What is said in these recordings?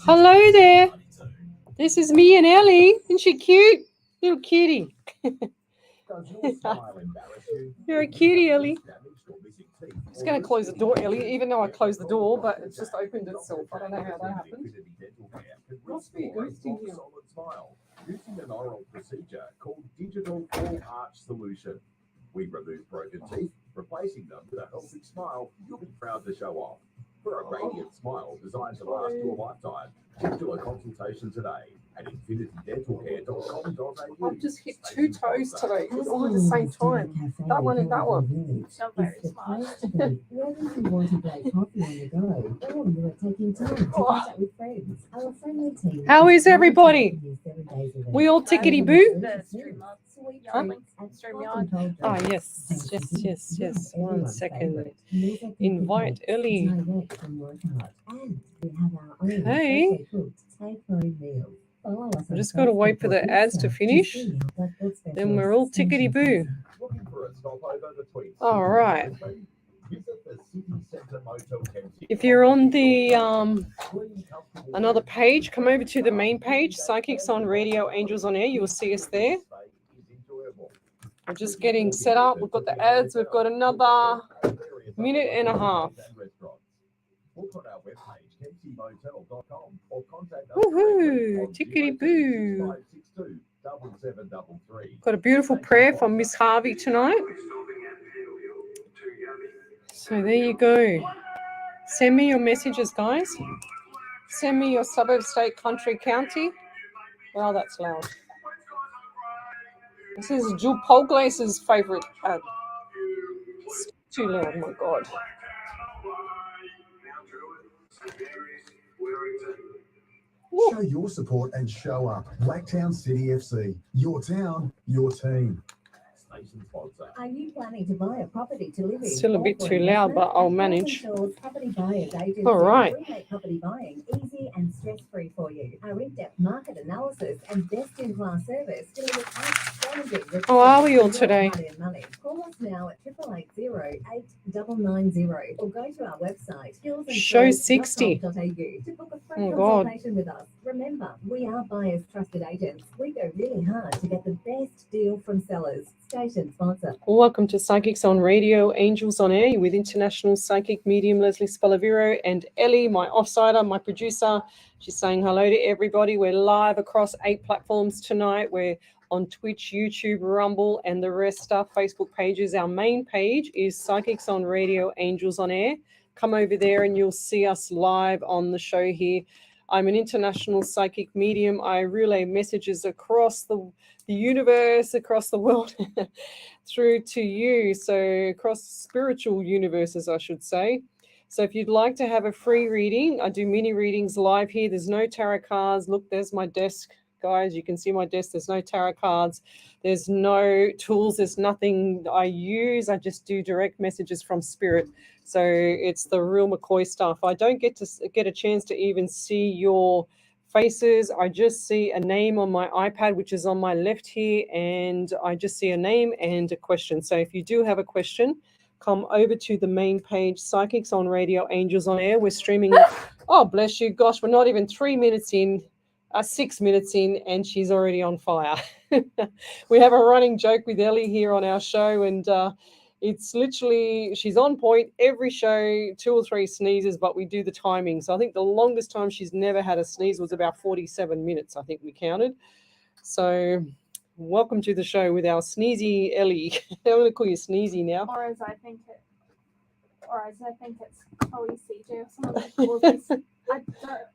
Hello there. This is me and Ellie. Isn't she cute? Little cutie. You're a cutie, Ellie. I'm just going to close the door, Ellie, even though I closed the door, but it's just opened itself. I don't know how that happened. Must be a ghost in here. Using an oral procedure called Digital Full Arch Solution. We remove broken teeth, replacing them with a healthy smile you'll be proud to show off. For a radiant smile designed to last you a lifetime, schedule a consultation today at infinitydentalcare.com.au. I've just hit two toes today, all at the same time. That one and that one. So very smart. Whether you want a great coffee on the go or you are taking time to catch up with friends, our friendly team. How is everybody? We all tickety boo? The StreamYard. Ah, yes. One second. Invite Ellie. Hey. I'm just going to wait for the ads to finish. Then we're all tickety boo. All right. If you're on the another page, come over to the main page, Psychics on Radio, Angels on Air. You will see us there. We're just getting set up. We've got the ads. We've got another minute and a half. Woohoo! Tickety boo! Got a beautiful prayer from Miss Harvey tonight. So there you go. Send me your messages, guys. Send me your suburb, state, country, county. Wow, that's loud. This is Jill Polglace's favourite ad. It's too loud, my God. Show your support and show up. Blacktown City FC. Your town, your team. Are you planning to buy a property to live in? Still a bit too loud, but I'll manage. Property buyers agency. All right. We make property buying easy and stress-free for you. Our in-depth market analysis and best-in-class service delivers outstanding. How are we all today? Call us now at 888-8990 or go to our website. Show 60. To book a free Oh, God. consultation with us. Remember, we are buyers' trusted agents. We go really hard to get the best deal from sellers. Station sponsor. Welcome to Psychics on Radio, Angels on Air with international psychic medium Lesley Spaliviero and Ellie, my offsider, my producer. She's saying hello to everybody. We're live across 8 platforms tonight. We're on Twitch, YouTube, Rumble, and the rest are Facebook pages. Our main page is Psychics on Radio, Angels on Air. Come over there and you'll see us live on the show here. I'm an international psychic medium. I relay messages across the universe, across the world, through to you. So across spiritual universes, I should say. So if you'd like to have a free reading, I do mini readings live here. There's no tarot cards. Look, there's my desk, guys. You can see my desk. There's no tarot cards. There's no tools. There's nothing I use. I just do direct messages from spirit. So it's the real McCoy stuff. I don't get a chance to even see your faces. I just see a name on my iPad, which is on my left here, and I just see a name and a question. So if you do have a question, come over to the main page, Psychics on Radio, Angels on Air. We're streaming. Oh, bless you. Gosh, we're not even 3 minutes in, 6 minutes in, and she's already on fire. We have a running joke with Ellie here on our show, and it's literally, she's on point every show, 2 or 3 sneezes, but we do the timing. So I think the longest time she's never had a sneeze was about 47 minutes, I think we counted. So welcome to the show with our sneezy Ellie. I'm going to call you Sneezy now. Or as I think it's Chloe CJ or someone that calls me.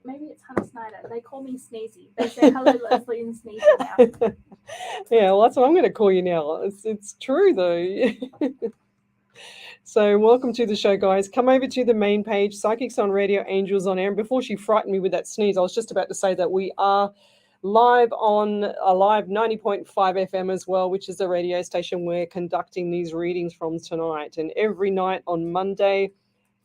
Maybe it's Hannah Snyder. They call me Sneezy. They say hello Leslie and Sneezy now. Yeah, well, that's what I'm going to call you now. It's true though. So welcome to the show, guys. Come over to the main page, Psychics on Radio, Angels on Air. And before she frightened me with that sneeze, I was just about to say that we are live on a live 90.5 FM as well, which is the radio station we're conducting these readings from tonight. And every night on Monday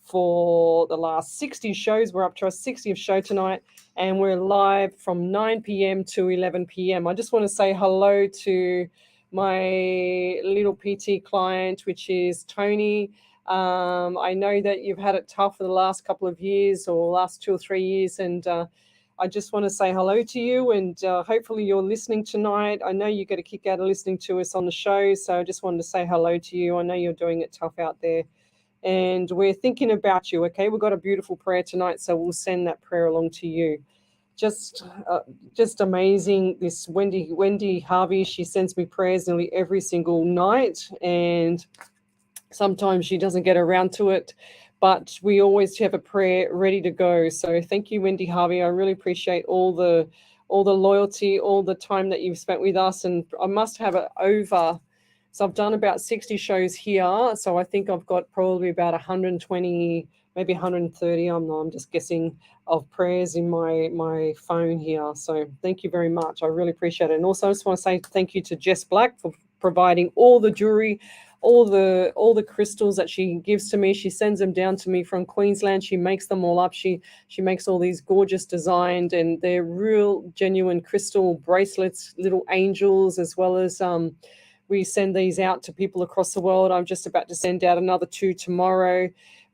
for the last 60 shows, we're up to our 60th show tonight, and we're live from 9 p.m. to 11 p.m. I just want to say hello to my little PT client, which is Tony. I know that you've had it tough for the last couple of years or last 2 or 3 years, and I just want to say hello to you, and hopefully you're listening tonight. I know you get a kick out of listening to us on the show, so I just wanted to say hello to you. I know you're doing it tough out there, and we're thinking about you, okay? We've got a beautiful prayer tonight, so we'll send that prayer along to you. Just amazing. This Wendy Harvey, she sends me prayers nearly every single night, and sometimes she doesn't get around to it, but we always have a prayer ready to go. So thank you, Wendy Harvey. I really appreciate all the loyalty, all the time that you've spent with us. And I must have it over. So I've done about 60 shows here. So I think I've got probably about 120, maybe 130. I'm just guessing, of prayers in my phone here. So thank you very much. I really appreciate it. And also I just want to say thank you to Jess Black for providing all the jewelry, all the crystals that she gives to me. She sends them down to me from Queensland. She makes them all up. She makes all these gorgeous designed, and they're real genuine crystal bracelets, little angels, as well as we send these out to people across the world. I'm just about to send out another 2 tomorrow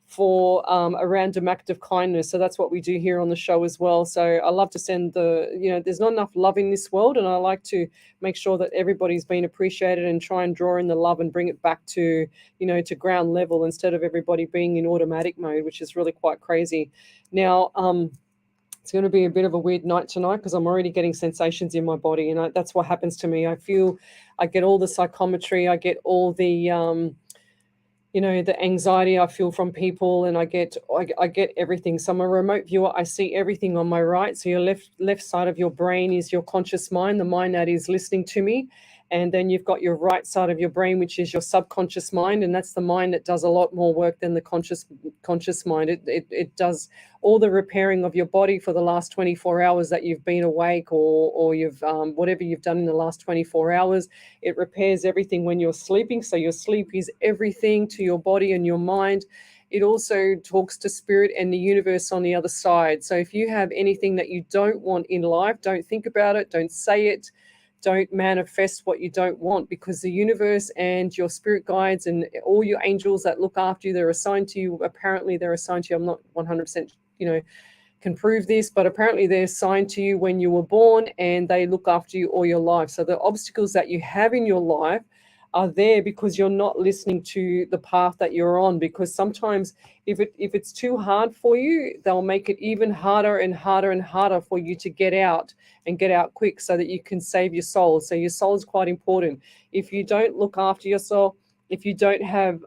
for a random act of kindness. So that's what we do here on the show as well. So I love to send there's not enough love in this world, and I like to make sure that everybody's been appreciated and try and draw in the love and bring it back to, to ground level instead of everybody being in automatic mode, which is really quite crazy. Now, it's going to be a bit of a weird night tonight because I'm already getting sensations in my body, and that's what happens to me. I get all the psychometry, I get all the the anxiety I feel from people, and I get everything. So I'm a remote viewer. I see everything on my right. So your left side of your brain is your conscious mind, the mind that is listening to me. And then you've got your right side of your brain, which is your subconscious mind. And that's the mind that does a lot more work than the conscious mind. It does all the repairing of your body for the last 24 hours that you've been awake, or you've whatever you've done in the last 24 hours. It repairs everything when you're sleeping. So your sleep is everything to your body and your mind. It also talks to spirit and the universe on the other side. So if you have anything that you don't want in life, don't think about it, don't say it. Don't manifest what you don't want, because the universe and your spirit guides and all your angels that look after you, they're assigned to you. Apparently they're assigned to you. I'm not 100%, can prove this, but apparently they're assigned to you when you were born, and they look after you all your life. So the obstacles that you have in your life are there because you're not listening to the path that you're on. Because sometimes if it's too hard for you, they'll make it even harder and harder and harder for you to get out, and get out quick, so that you can save your soul. So your soul is quite important. If you don't look after yourself, if you don't have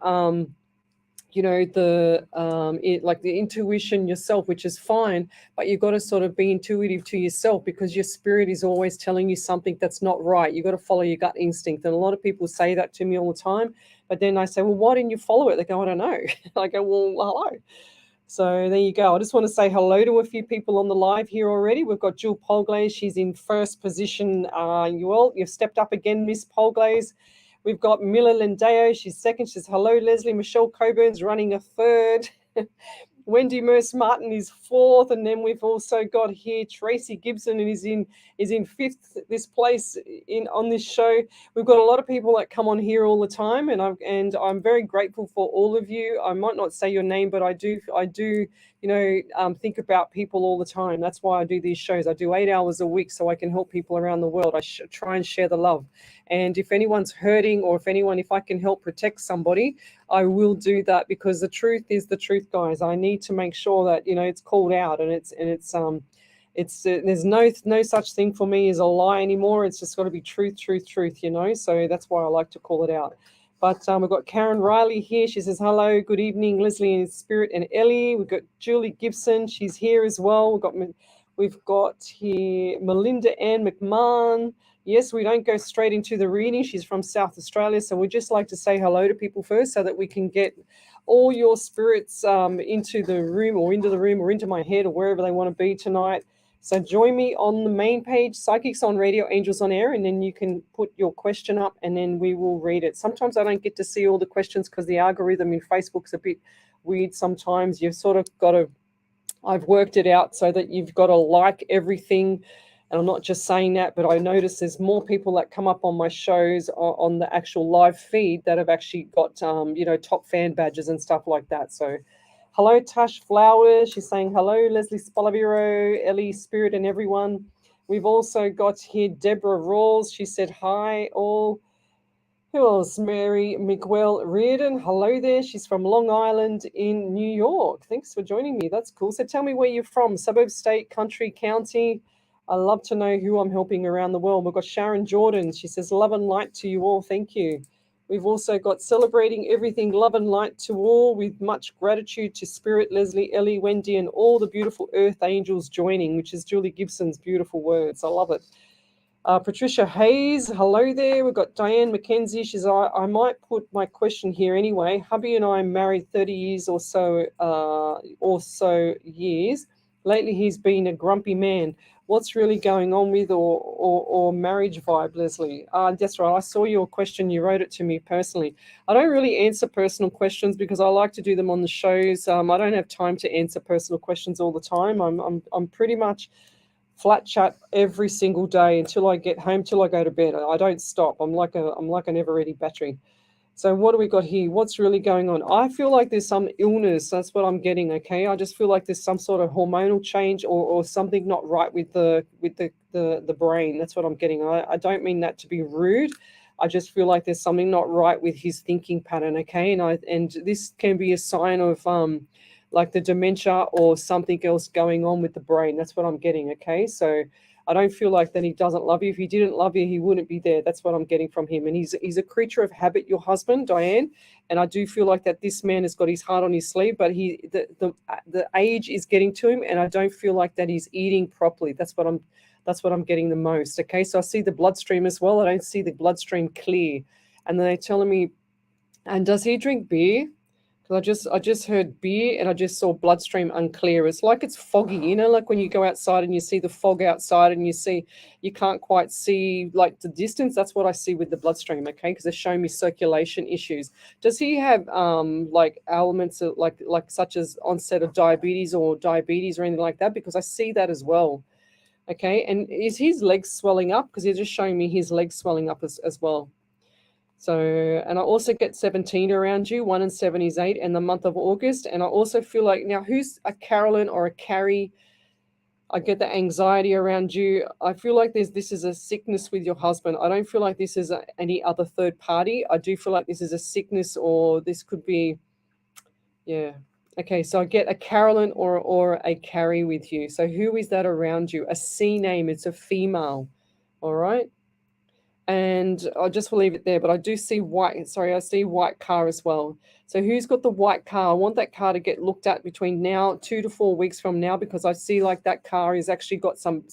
like the intuition yourself, which is fine, but you've got to sort of be intuitive to yourself, because your spirit is always telling you something that's not right. You've got to follow your gut instinct. And a lot of people say that to me all the time, but then I say, well, why didn't you follow it? They go, I don't know. I go, well, hello. So there you go. I just want to say hello to a few people on the live here already. We've got Jill Polglaze. She's in first position. You've stepped up again, Miss Polglaze. We've got Mila Lindeo. She's second. She says, hello, Leslie. Michelle Coburn's running a third. Wendy Merce Martin is fourth. And then we've also got here Tracy Gibson, and is in fifth this place on this show. We've got a lot of people that come on here all the time, and I'm very grateful for all of you. I might not say your name, but I do think about people all the time. That's why I do these shows. I do 8 hours a week so I can help people around the world. I try and share the love. And if anyone's hurting, or if I can help protect somebody, I will do that, because the truth is the truth, guys. I need to make sure that it's called out, and there's no such thing for me as a lie anymore. It's just got to be truth. So that's why I like to call it out. But we've got Karen Riley here. She says, hello, good evening, Leslie and Spirit and Ellie. We've got Julie Gibson. She's here as well. We've got here Melinda Ann McMahon. Yes, we don't go straight into the reading. She's from South Australia. So we just like to say hello to people first, so that we can get all your spirits into the room or into my head, or wherever they want to be tonight. So join me on the main page, Psychics on Radio, Angels on Air, and then you can put your question up, and then we will read it. Sometimes I don't get to see all the questions because the algorithm in Facebook's a bit weird sometimes. You've sort of got to, I've worked it out so that you've got to like everything And I'm not just saying that, but I notice there's more people that come up on my shows on the actual live feed that have actually got, top fan badges and stuff like that. So hello, Tash Flowers. She's saying hello, Lesley Spaliviero, Ellie Spirit, and everyone. We've also got here Deborah Rawls. She said hi, all. Who else? Mary Miguel Reardon. Hello there. She's from Long Island in New York. Thanks for joining me. That's cool. So tell me where you're from. Suburb, state, country, county. I love to know who I'm helping around the world. We've got Sharon Jordan. She says, love and light to you all. Thank you. We've also got celebrating everything, love and light to all, with much gratitude to Spirit, Leslie, Ellie, Wendy, and all the beautiful earth angels joining, which is Julie Gibson's beautiful words. I love it. Patricia Hayes, hello there. We've got Diane McKenzie. She's, I might put my question here anyway. Hubby and I married 30 years or so years. Lately, he's been a grumpy man. What's really going on with or marriage vibe, Leslie? That's right. I saw your question. You wrote it to me personally. I don't really answer personal questions because I like to do them on the shows. I don't have time to answer personal questions all the time. I'm pretty much flat chat every single day until I get home, till I go to bed. I don't stop. I'm like a never-ready battery. So what do we got here? What's really going on? I feel like there's some illness. That's what I'm getting. Okay, I just feel like there's some sort of hormonal change or something not right with the brain. That's what I'm getting. I don't mean that to be rude. I just feel like there's something not right with his thinking pattern. Okay, and this can be a sign of like the dementia or something else going on with the brain. That's what I'm getting. Okay, so I don't feel like that he doesn't love you. If he didn't love you, he wouldn't be there. That's what I'm getting from him. And he's a creature of habit, your husband, Diane. And I do feel like that this man has got his heart on his sleeve, but the age is getting to him, and I don't feel like that he's eating properly. That's what I'm getting the most. Okay, so I see the bloodstream as well. I don't see the bloodstream clear. And then they're telling me, and does he drink beer? Because I just heard beer and I just saw bloodstream unclear. It's like it's foggy, like when you go outside and you see the fog outside and you can't quite see like the distance. That's what I see with the bloodstream, okay? Because they're showing me circulation issues. Does he have like elements of like such as onset of diabetes or anything like that? Because I see that as well. Okay, and is his legs swelling up? Because they're just showing me his legs swelling up as well. So, and I also get 17 around you, 1 and 7 is 8, and the month of August. And I also feel like, now who's a Carolyn or a Carrie? I get the anxiety around you. I feel like this is a sickness with your husband. I don't feel like this is any other third party. I do feel like this is a sickness, or this could be, yeah. Okay, so I get a Carolyn or a Carrie with you. So who is that around you? A C name, it's a female, all right? And I'll just leave it there, but I do see white. Sorry, I see white car as well. So who's got the white car? I want that car to get looked at between now, 2 to 4 weeks from now, because I see like that car has actually got some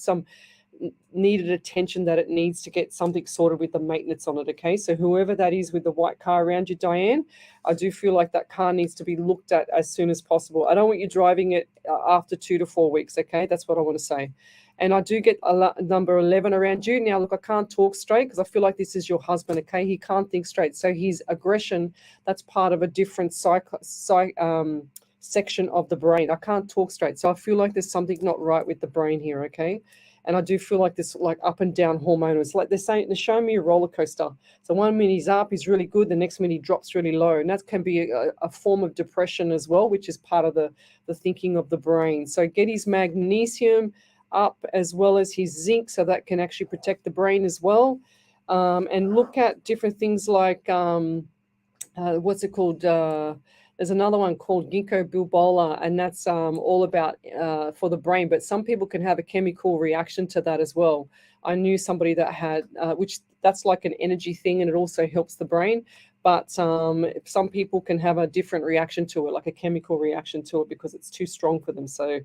needed attention, that it needs to get something sorted with the maintenance on it. Okay, so whoever that is with the white car around you, Diane, I do feel like that car needs to be looked at as soon as possible. I don't want you driving it after 2 to 4 weeks. Okay, that's what I want to say. And I do get a number 11 around you. Now, look, I can't talk straight because I feel like this is your husband, okay? He can't think straight. So his aggression, that's part of a different section of the brain. I can't talk straight. So I feel like there's something not right with the brain here, okay? And I do feel like this like up and down hormonal. It's like they're showing me a roller coaster. So 1 minute he's up, he's really good. The next minute he drops really low. And that can be a form of depression as well, which is part of the thinking of the brain. So get his magnesium up as well as his zinc, so that can actually protect the brain as well. And look at different things like what's it called? There's another one called ginkgo biloba, and that's all about for the brain. But some people can have a chemical reaction to that as well. I knew somebody that had, which that's like an energy thing, and it also helps the brain. But some people can have a different reaction to it, like a chemical reaction to it, because it's too strong for them. So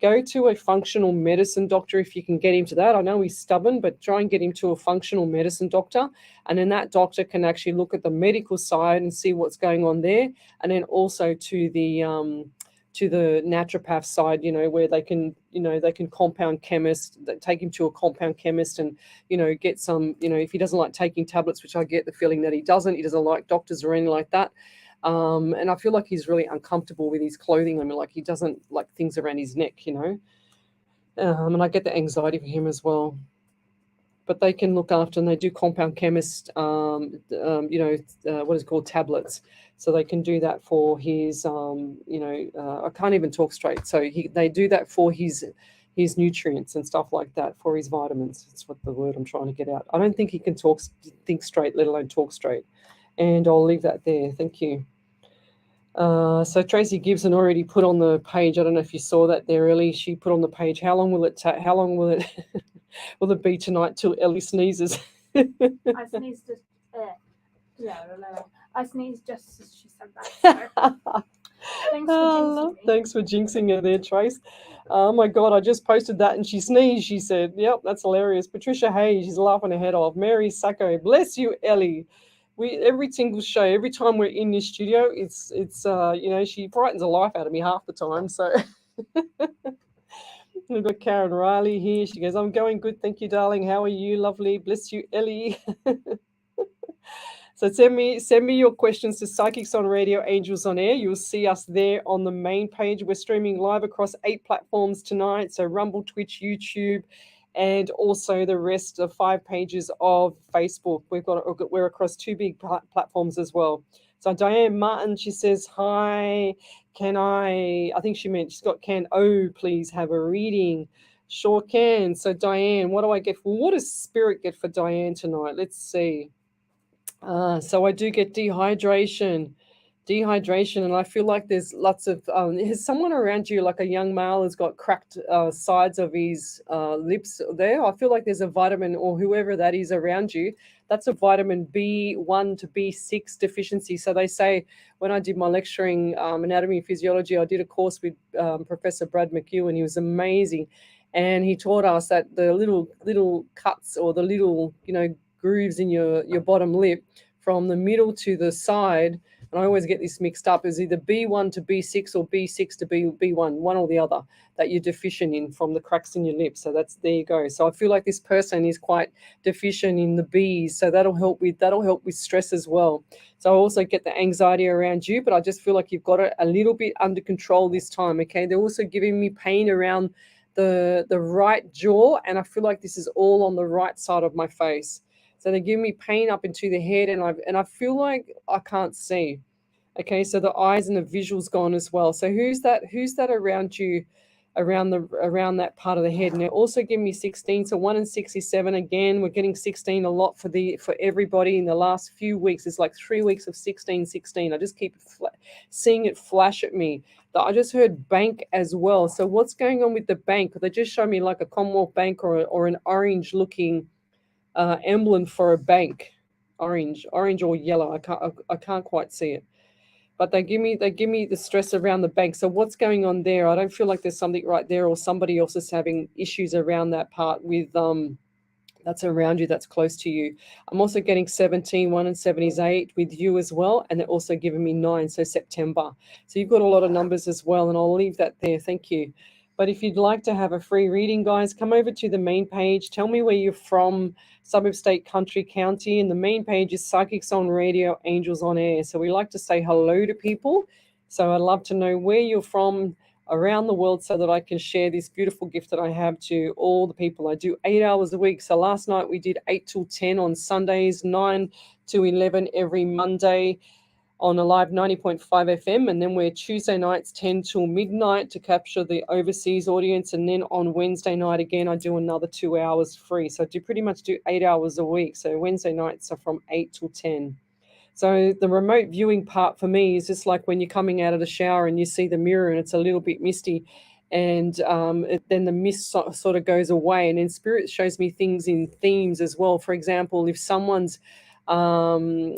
go to a functional medicine doctor if you can get him to that. I know he's stubborn, but try and get him to a functional medicine doctor. And then that doctor can actually look at the medical side and see what's going on there. And then also to the naturopath side, where they can compound chemist, take him to a compound chemist and, get some, if he doesn't like taking tablets, which I get the feeling that he doesn't like doctors or anything like that. And I feel like he's really uncomfortable with his clothing. I mean, like he doesn't like things around his neck, And I get the anxiety for him as well. But they can look after, and they do compound chemist, what is it called, tablets. So they can do that for his, I can't even talk straight. So they do that for his nutrients and stuff like that, for his vitamins. That's what the word I'm trying to get out. I don't think he can think straight, let alone talk straight. And I'll leave that there. Thank you. So Tracy Gibson already put on the page. I don't know if you saw that there, Ellie. She put on the page. How long will it will it be tonight till Ellie sneezes? I sneezed just. I sneezed just as she said that. So. Thanks for jinxing her there, Trace. Oh my God, I just posted that and she sneezed. She said, "Yep, that's hilarious." Patricia Hayes, she's laughing her head off. Mary Sacco, bless you, Ellie. Every single show, every time we're in this studio, it's she frightens the life out of me half the time. So we've got Karen Riley here. She goes, "I'm going good, thank you, darling. How are you? Lovely, bless you, Ellie." So send me your questions to Psychics on Radio, Angels on Air. You'll see us there on the main page. We're streaming live across 8 platforms tonight. So Rumble, Twitch, YouTube, and also the rest of 5 pages of Facebook. We're across 2 big platforms as well. So Diane Martin, she says, "Hi, I think she's got, can please have a reading?" Sure can. So Diane, what does Spirit get for Diane tonight? Let's see. So I do get dehydration, and I feel like there's lots of there's someone around you, like a young male has got cracked sides of his lips there. I feel like there's a vitamin, or whoever that is around you, that's a vitamin B1 to B6 deficiency. So they say, when I did my lecturing anatomy and physiology, I did a course with Professor Brad McHugh, and he was amazing, and he taught us that the little cuts, or the little grooves in your bottom lip from the middle to the side, and I always get this mixed up, is either B1 to B6 or B6 to B1, one or the other, that you're deficient in from the cracks in your lips. So there you go. So I feel like this person is quite deficient in the Bs, so that'll help with stress as well. So I also get the anxiety around you, but I just feel like you've got it a little bit under control this time. Okay, they're also giving me pain around the right jaw, and I feel like this is all on the right side of my face. So they give me pain up into the head, and I feel like I can't see. Okay, so the eyes and the visual's gone as well. So who's that around you, around that part of the head? And they're also giving me 16. So 1 and 67 again. We're getting 16 a lot for everybody in the last few weeks. It's like 3 weeks of 16. I just keep seeing it flash at me. I just heard bank as well. So what's going on with the bank? They just show me like a Commonwealth Bank or an orange looking emblem for a bank, orange or yellow. I can't quite see it, but they give me the stress around the bank. So what's going on there? I don't feel like there's something right there, or somebody else is having issues around that part with that's around you, that's close to you. I'm also getting 17, 1 and 78 with you as well, and they're also giving me 9, so September. So you've got a lot of numbers as well, and I'll leave that there. Thank you. But if you'd like to have a free reading, guys, come over to the main page. Tell me where you're from, suburb, state, country, county. And the main page is Psychics on Radio, Angels on Air. So we like to say hello to people. So I'd love to know where you're from around the world, so that I can share this beautiful gift that I have to all the people. I do 8 hours a week. So last night we did 8 till 10 on Sundays, 9 to 11 every Monday on a live 90.5 FM, and then we're Tuesday nights 10 till midnight to capture the overseas audience, and then on Wednesday night again I do another 2 hours free. So I pretty much do 8 hours a week. So Wednesday nights are from 8 till 10. So the remote viewing part for me is just like when you're coming out of the shower and you see the mirror and it's a little bit misty, and then the mist sort of goes away, and then Spirit shows me things in themes as well. For example, if someone's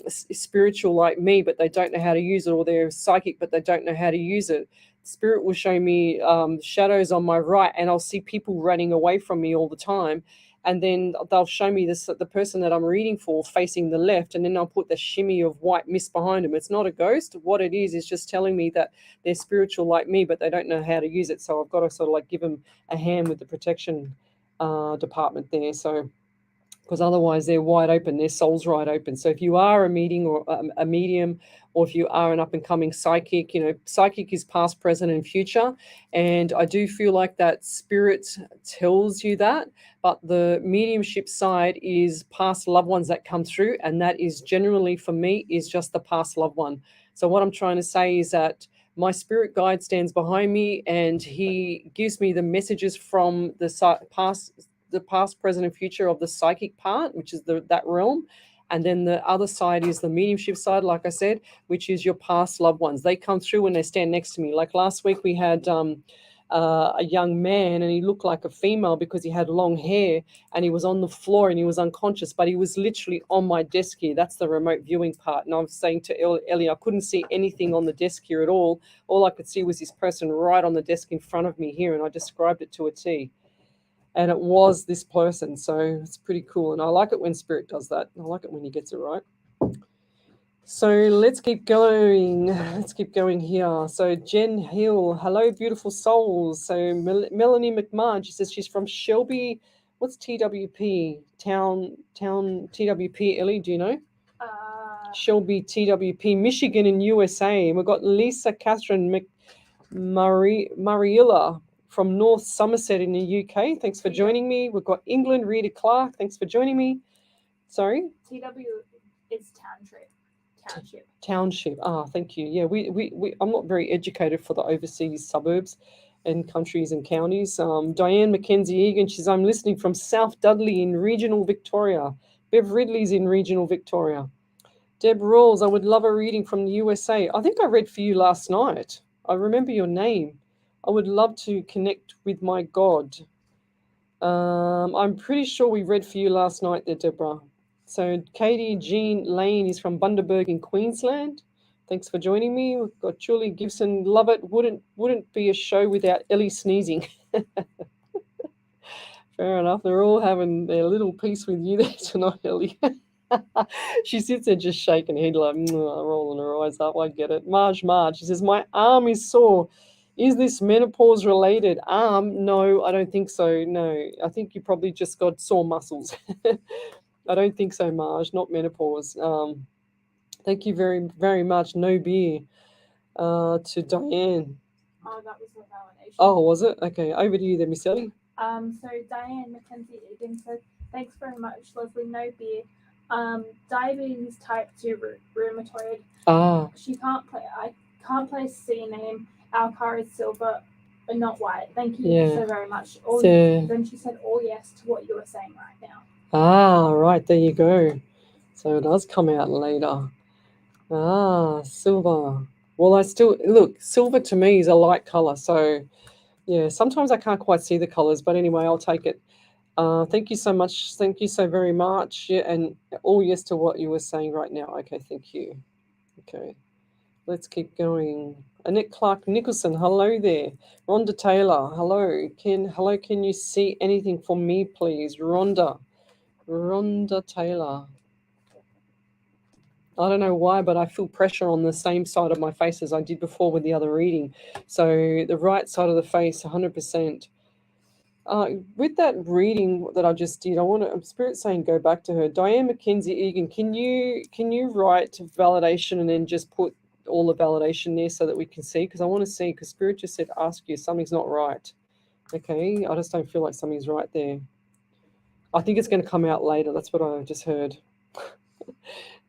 spiritual like me, but they don't know how to use it, or they're psychic but they don't know how to use it, Spirit will show me shadows on my right, and I'll see people running away from me all the time. And then they'll show me the person that I'm reading for facing the left, and then I'll put the shimmy of white mist behind them. It's not a ghost. What it is just telling me that they're spiritual like me, but they don't know how to use it. So I've got to sort of like give them a hand with the protection department there. So because otherwise they're wide open, their soul's right open. So if you are a medium or if you are an up-and-coming psychic, psychic is past, present, and future. And I do feel like that spirit tells you that, but the mediumship side is past loved ones that come through, and that is generally, for me, is just the past loved one. So what I'm trying to say is that my spirit guide stands behind me, and he gives me the messages from the past, present, and future of the psychic part, which is that realm. And then the other side is the mediumship side, like I said, which is your past loved ones. They come through when they stand next to me. Like last week we had a young man, and he looked like a female because he had long hair, and he was on the floor and he was unconscious, but he was literally on my desk here. That's the remote viewing part. And I was saying to Ellie, I couldn't see anything on the desk here at all. All I could see was this person right on the desk in front of me here, and I described it to a T. And it was this person. So it's pretty cool. And I like it when spirit does that. I like it when he gets it right. So let's keep going. Let's keep going here. So Jen Hill, hello, beautiful souls. So Melanie McMahon, she says she's from Shelby. What's TWP? Town TWP, Ellie, do you know? Shelby, TWP, Michigan in USA. We've got Lisa Catherine Mariella from North Somerset in the UK. Thanks for joining me. We've got England, Rita Clark. Thanks for joining me. Sorry? TW is township. Township. Thank you. Yeah, I'm not very educated for the overseas suburbs and countries and counties. Diane Mackenzie Egan, I'm listening from South Dudley in regional Victoria. Bev Ridley's in regional Victoria. Deb Rawls, I would love a reading from the USA. I think I read for you last night. I remember your name. I would love to connect with my God. I'm pretty sure we read for you last night there, Deborah. So Katie Jean Lane is from Bundaberg in Queensland. Thanks for joining me. We've got Julie Gibson. Love it. Wouldn't be a show without Ellie sneezing. Fair enough. They're all having their little piece with you there tonight, Ellie. She sits there just shaking her head like, rolling her eyes up. I get it. Marge. She says, my arm is sore. Is this menopause related? No, I don't think so. No, I think you probably just got sore muscles. I don't think so, Marge, not menopause. Thank you very, very much. No beer to Diane. Oh, that was a validation. Oh, was it? Okay, over to you then, Miss Ellie. So Diane Mackenzie Egan said, thanks very much, Lesley. No beer. Diabetes type 2 rheumatoid. I can't place C name. Our car is silver, but not white. Thank you so very much. Then she said, all yes to what you were saying right now. Right, there you go. So it does come out later. Silver. Well, silver to me is a light color. So yeah, sometimes I can't quite see the colors, but anyway, I'll take it. Thank you so much. Thank you so very much. Yeah, and all yes to what you were saying right now. Okay, thank you. Okay, let's keep going. Annette Clark Nicholson, hello there. Rhonda Taylor, hello. Can you see anything for me, please? Rhonda Taylor. I don't know why, but I feel pressure on the same side of my face as I did before with the other reading. So the right side of the face, 100%. With that reading that I just did, Spirit saying go back to her. Diane Mackenzie Egan, can you write validation and then just put all the validation there so that we can see? Because I want to see, because Spirit just said ask you, something's not right. Okay, I just don't feel like something's right there. I think it's going to come out later. That's what I just heard.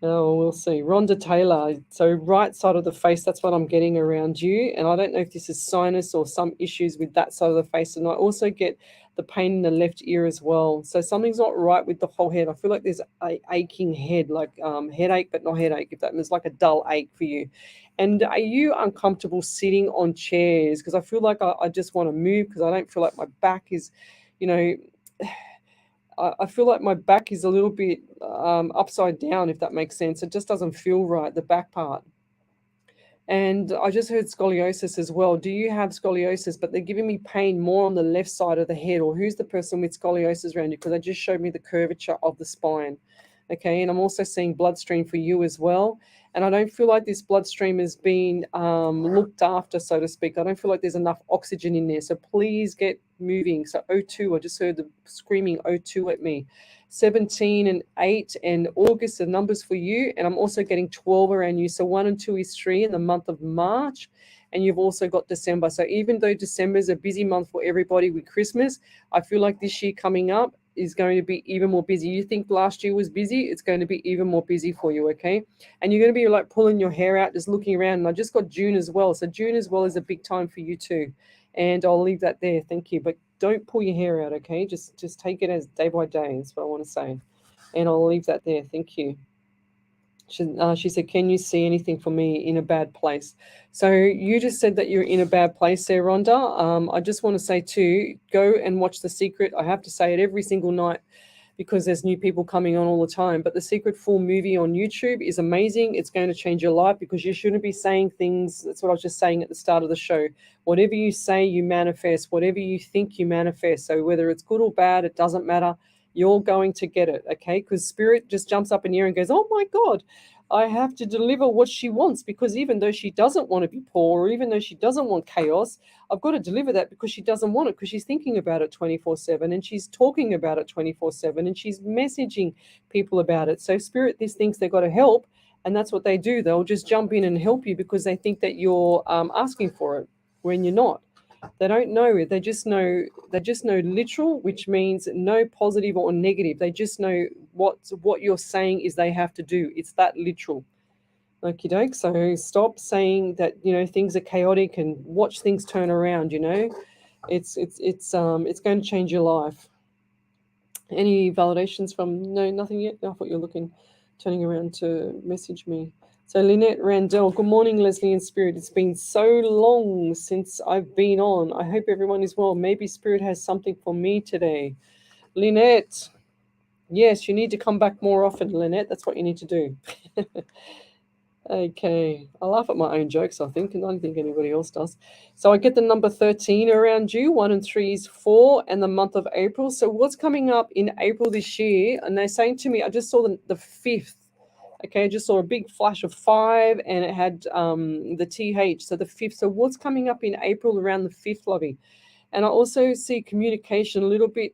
Oh, we'll see. Rhonda Taylor. So right side of the face, that's what I'm getting around you. And I don't know if this is sinus or some issues with that side of the face. And I also get the pain in the left ear as well. So something's not right with the whole head. I feel like there's a aching head, like headache, but not headache. If that means like a dull ache for you. And are you uncomfortable sitting on chairs? Because I feel like I just want to move because I don't feel like my back is, I feel like my back is a little bit upside down, if that makes sense. It just doesn't feel right, the back part. And I just heard scoliosis as well. Do you have scoliosis? But they're giving me pain more on the left side of the head. Or who's the person with scoliosis around you? Because they just showed me the curvature of the spine. Okay, and I'm also seeing bloodstream for you as well. And I don't feel like this bloodstream is being looked after, so to speak. I don't feel like there's enough oxygen in there. So please get moving. So O2, I just heard the screaming O2 at me. 17 and 8 and August are numbers for you. And I'm also getting 12 around you. So 1 and 2 is 3 in the month of March. And you've also got December. So even though December is a busy month for everybody with Christmas, I feel like this year coming up is going to be even more busy. You think last year was busy, it's going to be even more busy for you, okay? And you're going to be like pulling your hair out, just looking around. And I just got June as well. So June as well is a big time for you too. And I'll leave that there. Thank you. But don't pull your hair out, okay? Just take it as day by day. That's what I want to say. And I'll leave that there. Thank you. She said, can you see anything for me in a bad place? So you just said that you're in a bad place there, Rhonda. I just want to say too, go and watch The Secret. I have to say it every single night because there's new people coming on all the time. But The Secret full movie on YouTube is amazing. It's going to change your life because you shouldn't be saying things. That's what I was just saying at the start of the show. Whatever you say, you manifest. Whatever you think, you manifest. So whether it's good or bad, it doesn't matter. You're going to get it, okay? Because spirit just jumps up in the air and goes, oh my God, I have to deliver what she wants, because even though she doesn't want to be poor, or even though she doesn't want chaos, I've got to deliver that because she doesn't want it, because she's thinking about it 24/7 and she's talking about it 24/7 and she's messaging people about it. So spirit just thinks they've got to help, and that's what they do. They'll just jump in and help you because they think that you're asking for it when you're not. They don't know it. They just know literal, which means no positive or negative. They just know what you're saying is they have to do. It's that literal. Okie doke. So stop saying that, things are chaotic and watch things turn around, It's going to change your life. Any validations from nothing yet? I thought you were turning around to message me. So Lynette Randell, good morning, Leslie and Spirit. It's been so long since I've been on. I hope everyone is well. Maybe Spirit has something for me today. Lynette, yes, you need to come back more often, Lynette. That's what you need to do. Okay. I laugh at my own jokes, I think, and I don't think anybody else does. So I get the number 13 around you. 1 and 3 is 4, and the month of April. So what's coming up in April this year? And they're saying to me, I just saw the 5th. Okay, I just saw a big flash of 5, and it had the TH, so the 5th. So what's coming up in April around the 5th, Lovey? And I also see communication a little bit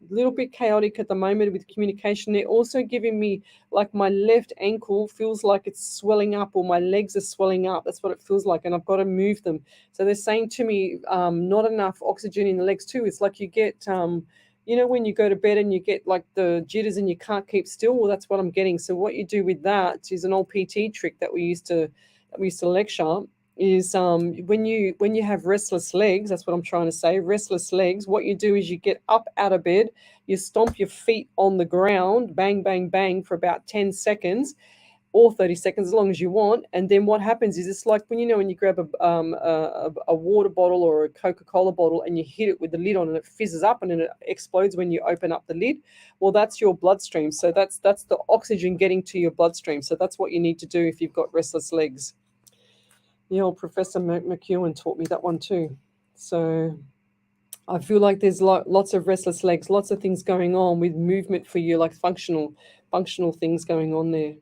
chaotic at the moment with communication. They're also giving me, like, my left ankle feels like it's swelling up, or my legs are swelling up. That's what it feels like, and I've got to move them. So they're saying to me, not enough oxygen in the legs too. It's like you get, when you go to bed and you get like the jitters and you can't keep still. Well, that's what I'm getting. So what you do with that is an old PT trick that we used to lecture. Is when you have restless legs, that's what I'm trying to say, restless legs, what you do is you get up out of bed, you stomp your feet on the ground, bang, bang, bang, for about 10 seconds or 30 seconds, as long as you want. And then what happens is, it's like when you grab a water bottle or a Coca-Cola bottle and you hit it with the lid on, and it fizzes up and then it explodes when you open up the lid. Well, that's your bloodstream. So that's the oxygen getting to your bloodstream. So that's what you need to do if you've got restless legs. Professor McEwen taught me that one too. So I feel like there's lots of restless legs, lots of things going on with movement for you, like functional things going on there.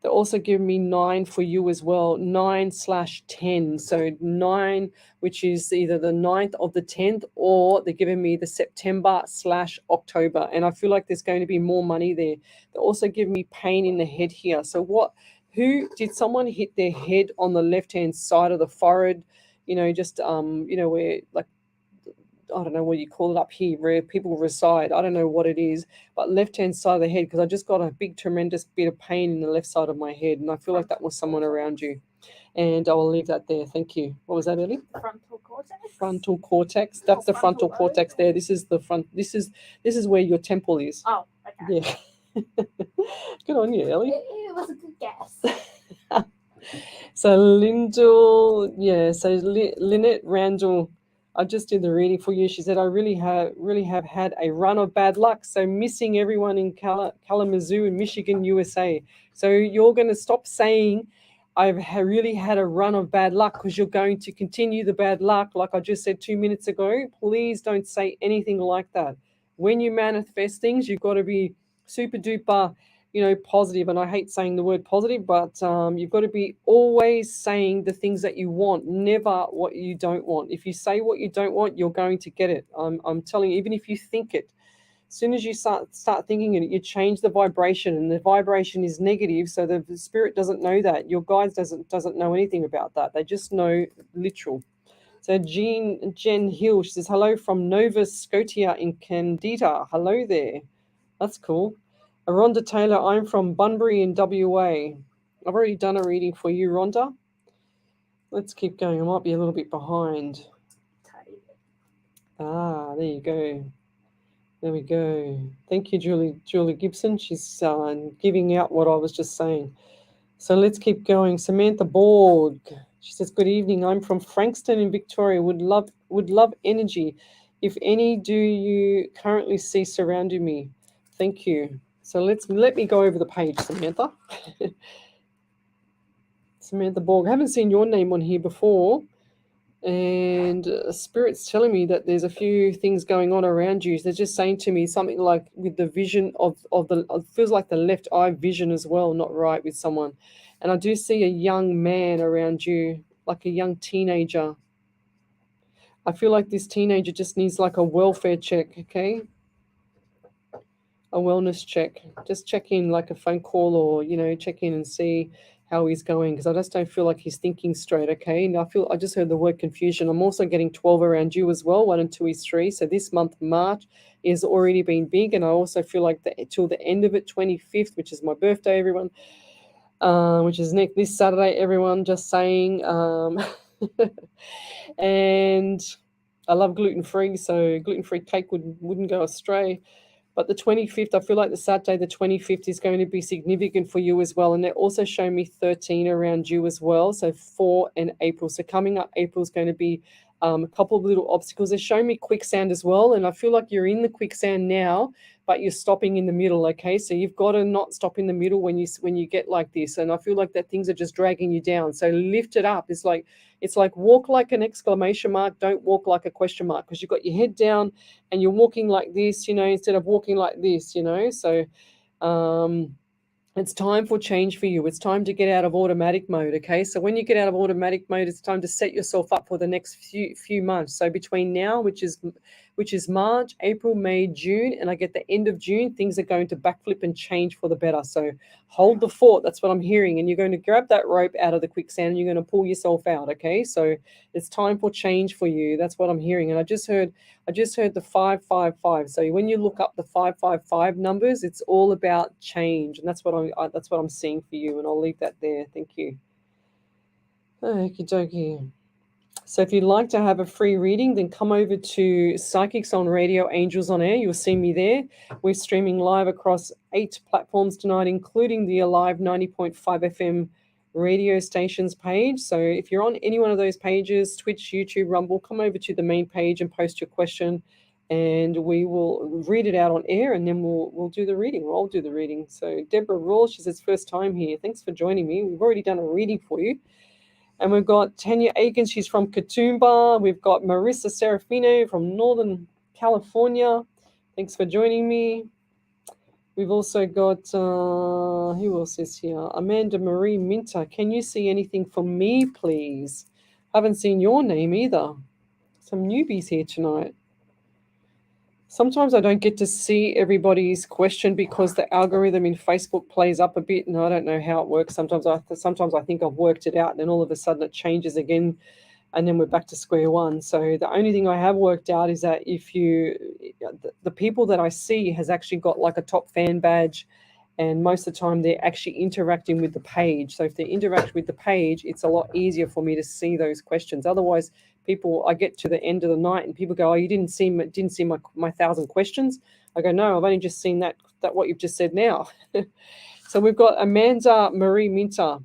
They're also giving me 9 for you as well, 9/10. So 9, which is either the 9th of the 10th, or they're giving me the September/October. And I feel like there's going to be more money there. They're also giving me pain in the head here. So who did someone hit their head on the left-hand side of the forehead? Where, like, I don't know what you call it up here, where people reside. I don't know what it is, but left-hand side of the head, because I just got a big, tremendous bit of pain in the left side of my head, and I feel like that was someone around you. And I will leave that there. Thank you. What was that, Ellie? Frontal cortex. Frontal cortex. That's the frontal cortex there. This is the front. This is where your temple is. Oh, okay. Yeah. Good on you, Ellie. It was a good guess. So Lyndall, so Lynette Randall, I just did the reading for you. She said, I really have had a run of bad luck. So missing everyone in Kalamazoo in Michigan, USA. So you're going to stop saying I've really had a run of bad luck, because you're going to continue the bad luck. Like I just said 2 minutes ago, please don't say anything like that. When you manifest things, you've got to be super duper, positive. And I hate saying the word positive, but you've got to be always saying the things that you want, never what you don't want. If you say what you don't want, you're going to get it. I'm telling you, even if you think it, As soon as you start thinking it, you change the vibration, and the vibration is negative. So the spirit doesn't know that. Your guides doesn't know anything about that. They just know literal. So Jen Hill, she says, hello from Nova Scotia in Candida. Hello there. That's cool. Rhonda Taylor, I'm from Bunbury in WA. I've already done a reading for you, Rhonda. Let's keep going. I might be a little bit behind. Ah, there you go. There we go. Thank you, Julie Gibson. She's giving out what I was just saying. So let's keep going. Samantha Borg. She says, good evening. I'm from Frankston in Victoria. Would love energy. If any, do you currently see surrounding me? Thank you. So let me go over the page, Samantha. Samantha Borg. I haven't seen your name on here before. And Spirit's telling me that there's a few things going on around you. They're just saying to me something like with the vision of the, it feels like the left eye vision as well, not right with someone. And I do see a young man around you, like a young teenager. I feel like this teenager just needs like a welfare check, okay? A wellness check. Just check in like a phone call, or, check in and see how he's going, because I just don't feel like he's thinking straight, okay? And I just heard the word confusion. I'm also getting 12 around you as well. 1 and 2 is 3. So this month, March, is already been big. And I also feel like till the end of it, 25th, which is my birthday, everyone, which is this Saturday, everyone, just saying. And I love gluten-free, so gluten-free cake wouldn't go astray. But the 25th, I feel like the Saturday, the 25th, is going to be significant for you as well. And they're also showing me 13 around you as well. So 4 and April. So coming up, April is going to be a couple of little obstacles. They're showing me quicksand as well. And I feel like you're in the quicksand now, but you're stopping in the middle, okay? So you've got to not stop in the middle when you get like this. And I feel like that things are just dragging you down. So lift it up. It's like walk like an exclamation mark. Don't walk like a question mark, because you've got your head down and you're walking like this, instead of walking like this, So it's time for change for you. It's time to get out of automatic mode, okay? So when you get out of automatic mode, it's time to set yourself up for the next few months. So between now, which is March, April, May, June, and I get the end of June, things are going to backflip and change for the better. So hold the fort. That's what I'm hearing. And you're going to grab that rope out of the quicksand and you're going to pull yourself out, okay? So it's time for change for you. That's what I'm hearing. And I just heard the 555. So when you look up the 555 numbers, it's all about change, and that's what I'm seeing for you. And I'll leave that there. Thank you. Okie dokie. So if you'd like to have a free reading, then come over to Psychics on Radio, Angels on Air. You'll see me there. We're streaming live across 8 platforms tonight, including the Alive 90.5 FM radio stations page. So if you're on any one of those pages, Twitch, YouTube, Rumble, come over to the main page and post your question, and we will read it out on air, and then we'll do the reading. I'll do the reading. So Deborah Rawls, she says, first time here. Thanks for joining me. We've already done a reading for you. And we've got Tanya Aiken, she's from Katoomba. We've got Marissa Serafino from Northern California. Thanks for joining me. We've also got, who else is here? Amanda Marie Minter. Can you see anything for me, please? Haven't seen your name either. Some newbies here tonight. Sometimes I don't get to see everybody's question because the algorithm in Facebook plays up a bit, and I don't know how it works. Sometimes I think I've worked it out, and then all of a sudden it changes again, and then we're back to square one. So the only thing I have worked out is that if the people that I see has actually got like a top fan badge, and most of the time they're actually interacting with the page. So if they interact with the page, it's a lot easier for me to see those questions. Otherwise, I get to the end of the night and people go, oh, you didn't see my 1,000 questions. I go, no, I've only just seen that what you've just said now. So we've got Amanda Marie Minter.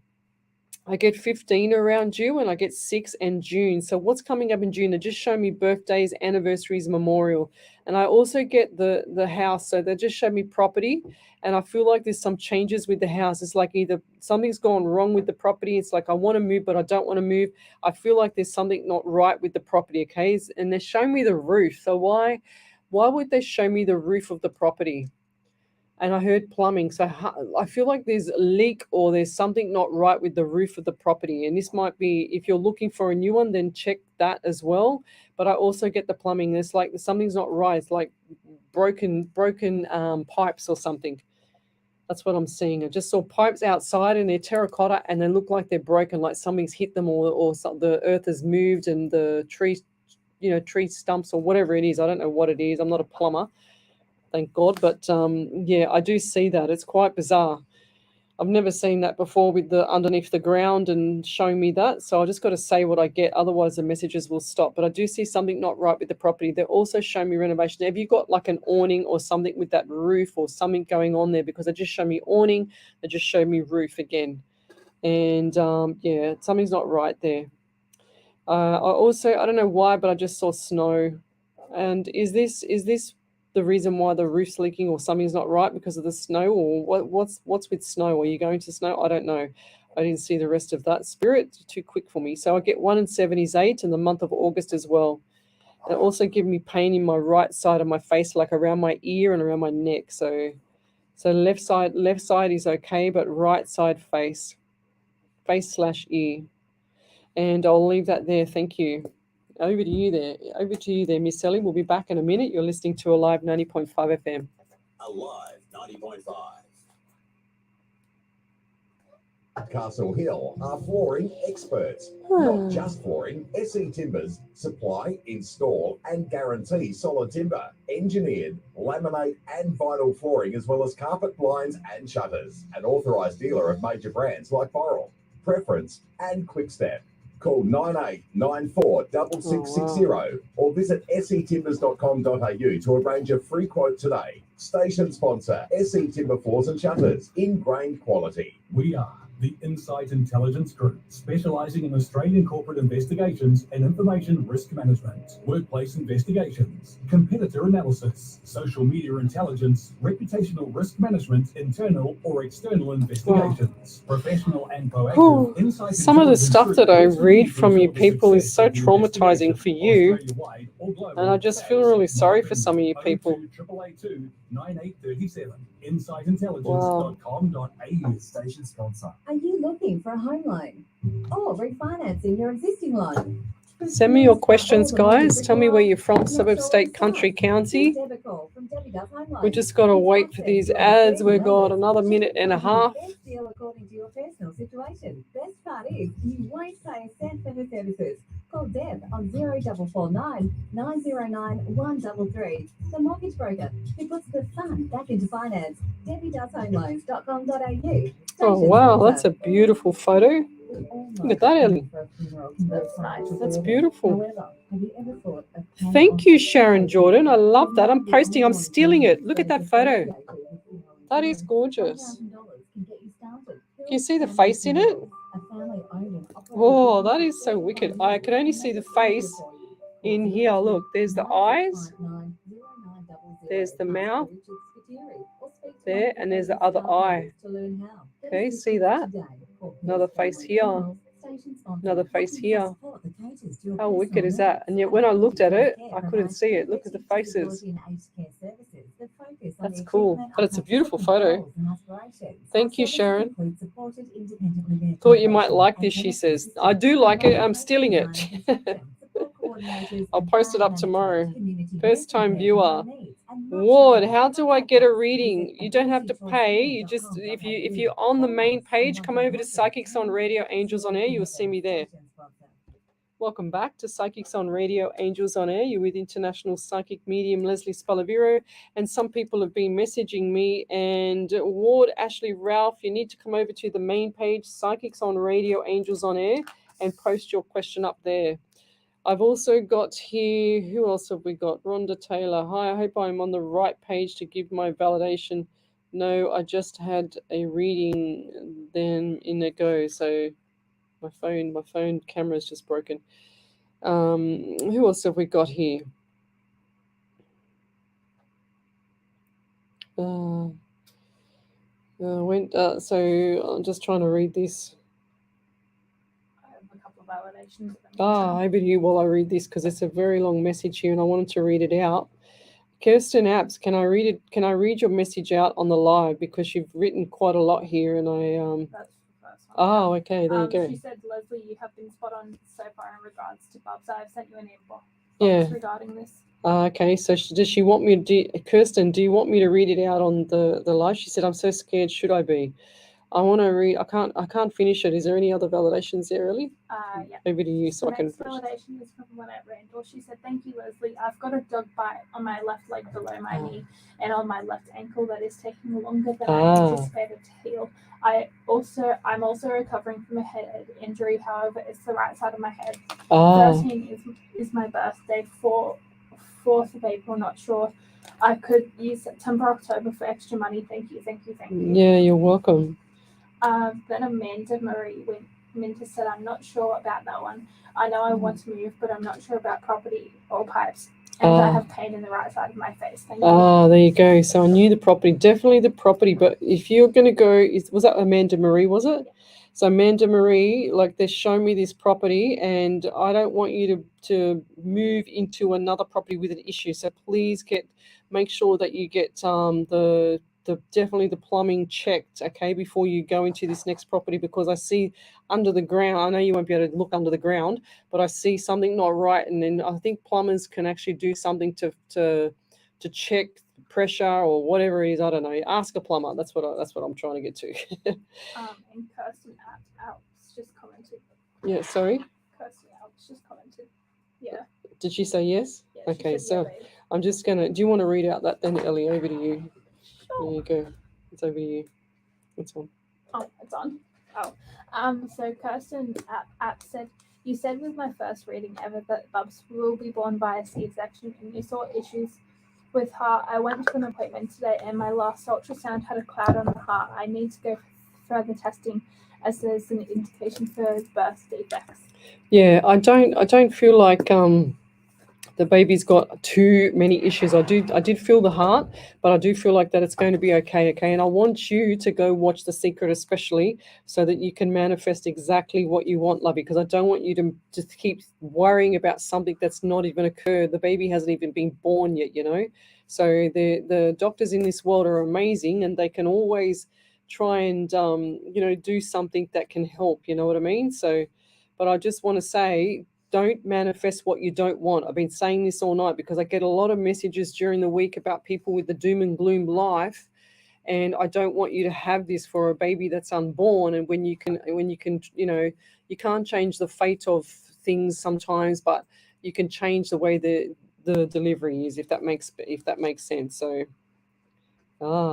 I get 15 around you, and I get 6 and June. So what's coming up in June? They just show me birthdays, anniversaries, memorial. And I also get the house. So they just show me property. And I feel like there's some changes with the house. It's like either something's gone wrong with the property. It's like I want to move, but I don't want to move. I feel like there's something not right with the property, okay? And they're showing me the roof. So why would they show me the roof of the property? And I heard plumbing. So I feel like there's a leak or there's something not right with the roof of the property. And this might be, if you're looking for a new one, then check that as well. But I also get the plumbing. It's like something's not right. It's like broken pipes or something. That's what I'm seeing. I just saw pipes outside and they're terracotta and they look like they're broken, like something's hit them or the earth has moved and the tree stumps or whatever it is. I don't know what it is. I'm not a plumber, thank God. But yeah, I do see that. It's quite bizarre. I've never seen that before with the underneath the ground and showing me that. So I just got to say what I get. Otherwise the messages will stop. But I do see something not right with the property. They're also showing me renovation. Have you got like an awning or something with that roof or something going on there? Because they just show me awning. They just show me roof again. And yeah, something's not right there. I don't know why, but I just saw snow. And is this the reason why the roof's leaking or something's not right because of the snow, or what's with snow? Are you going to snow? I don't know. I didn't see the rest of that. Spirit, too quick for me. So I get 1 in 78 in the month of August as well. It also give me pain in my right side of my face, like around my ear and around my neck. So left side is okay, but right side face/ear. And I'll leave that there. Thank you. Over to you there, Miss Sally. We'll be back in a minute. You're listening to Alive 90.5 FM. Alive 90.5. Castle Hill are flooring experts. Not just flooring, SE Timbers supply, install and guarantee solid timber, engineered, laminate and vinyl flooring, as well as carpet, blinds and shutters. An authorised dealer of major brands like Boral, Preference and Quickstep. Call 9894 6660 or visit setimbers.com.au to arrange a free quote today. Station sponsor, SE Timber Floors and Shutters, ingrained quality. We are the Insight Intelligence Group, specialising in Australian corporate investigations and information risk management, workplace investigations, competitor analysis, social media intelligence, reputational risk management, internal or external investigations, professional and proactive insight. Some of the stuff that I read from you people is so traumatizing for you, and I just feel really sorry for some of you people. 9837 insightintelligence.com.au. Station sponsor. Are you looking for a home loan or refinancing your existing loan? Send me your questions, guys. Tell me where you're from, suburb, state, country, county. We just got to wait for these ads. We've got another minute and a half. Best deal according to your personal situation. Best part is you won't pay a cent for the services. Call Deb on 0449 909 133. The mortgage broker who puts the fun back into finance. DebbieDoesHomeLoans.com.au. Oh, wow, that's a beautiful photo. Look at that, Ellie. That's nice. That's beautiful. Thank you, Sharon Jordan. I love that. I'm stealing it. Look at that photo. That is gorgeous. Can you see the face in it? Oh, that is so wicked. I can only see the face in here. Look, there's the eyes. There's the mouth. There, and there's the other eye. Okay, see that? Another face here. Another face here. How wicked is that? And yet when I looked at it, I couldn't see it. Look at the faces. That's cool. But it's a beautiful photo. Thank you, Sharon. Thought you might like this, she says. I do like it. I'm stealing it. I'll post it up tomorrow. First time viewer. Ward, how do I get a reading? You don't have to pay. You just if you're on the main page, come over to Psychics on Radio, Angels on Air. You'll see me there. Welcome back to Psychics on Radio, Angels on Air. You're with International Psychic Medium Lesley Spaliviero, and some people have been messaging me. And Ward, Ashley, Ralph, you need to come over to the main page, Psychics on Radio, Angels on Air, and post your question up there. I've also got here, who else have we got? Rhonda Taylor. Hi, I hope I'm on the right page to give my validation. No, I just had a reading, then in it goes. So my phone camera is just broken. Who else have we got here? So I'm just trying to read this. Validations. Over to you while I read this because it's a very long message here and I wanted to read it out. Kirsten Apps, can I read it? Can I read your message out on the live because you've written quite a lot here and I That's the first one. Okay, there you go. She said, Lesley, you have been spot on so far in regards to Bubs. I've sent you an inbox Yeah. regarding this. Okay, so does she want me to, Kirsten, do you want me to read it out on the live? She said, I'm so scared, should I be? I want to read, I can't finish it. Is there any other validations there, Ellie? Yeah. Over to you so The I can next finish. validation is from Lynette Randall. She said, "Thank you, Lesley. I've got a dog bite on my left leg below my knee and on my left ankle that is taking longer than I anticipated to heal. I'm also recovering from a head injury. However, it's the right side of my head. 13 is my birthday. 4th of April. Not sure. I could use September, October for extra money. Thank you. Yeah, you're welcome. Then Amanda Marie Minter said, I'm not sure about that one. I know I want to move, but I'm not sure about property or pipes. And I have pain in the right side of my face. Thank you. There you go. So I knew the property, definitely the property. But if you're going to go, was that Amanda Marie, was it? Yeah. So Amanda Marie, like they're showing me this property and I don't want you to move into another property with an issue. So please make sure that you get definitely the plumbing checked, okay, before you go into this next property, because I see under the ground, I know you won't be able to look under the ground, but I see something not right. And then I think plumbers can actually do something to check pressure or whatever it is. I don't know. Ask a plumber. That's what I'm trying to get to. And Kirsten Alps just commented. Yeah, sorry? Kirsten Alps just commented. Yeah. Did she say yes? Yeah, okay, said, so I'm just going to, do you want to read out that then, Ellie? Over to you. Sure. There you go. It's over to you. It's on. Oh, it's on. So Kirsten App said, you said with my first reading ever that Bubs will be born via C-section and you saw issues with heart. I went to an appointment today and my last ultrasound had a cloud on the heart. I need to go for further testing as there's an indication for birth defects. Yeah, I don't feel like the baby's got too many issues. I did feel the heart, but I do feel like that it's going to be okay. And I want you to go watch The Secret, especially so that you can manifest exactly what you want, lovey, because I don't want you to just keep worrying about something that's not even occurred. The baby hasn't even been born yet, So the doctors in this world are amazing, and they can always try and do something that can help. You know what I mean? So, but I just want to say, don't manifest what you don't want. I've been saying this all night because I get a lot of messages during the week about people with the doom and gloom life, and I don't want you to have this for a baby that's unborn. And when you can, you can't change the fate of things sometimes, but you can change the way the delivery is, if that makes sense. So,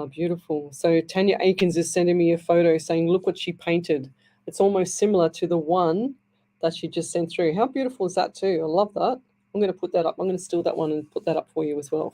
beautiful. So Tanya Akins is sending me a photo saying, look what she painted. It's almost similar to the one that she just sent through. How beautiful is that too? I love that. I'm going to put that up. I'm going to steal that one and put that up for you as well.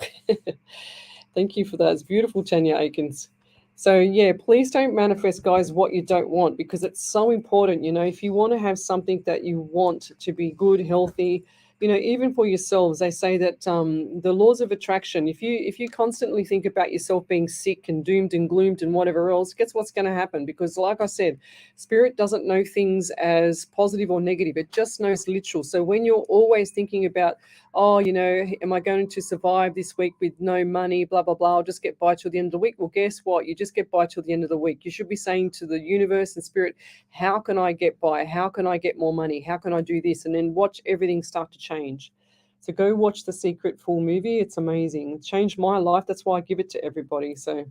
Thank you for that. It's beautiful, Tanya Akins. So yeah, please don't manifest, guys, what you don't want, because it's so important. If you want to have something that you want to be good, healthy, even for yourselves, they say that the laws of attraction, if you constantly think about yourself being sick and doomed and gloomed and whatever else, guess what's going to happen? Because like I said, spirit doesn't know things as positive or negative. It just knows literal. So when you're always thinking about, am I going to survive this week with no money, blah, blah, blah, I'll just get by till the end of the week. Well, guess what? You just get by till the end of the week. You should be saying to the universe and spirit, how can I get by? How can I get more money? How can I do this? And then watch everything start to change. So go watch The Secret full movie. It's amazing. It changed my life. That's why I give it to everybody. So,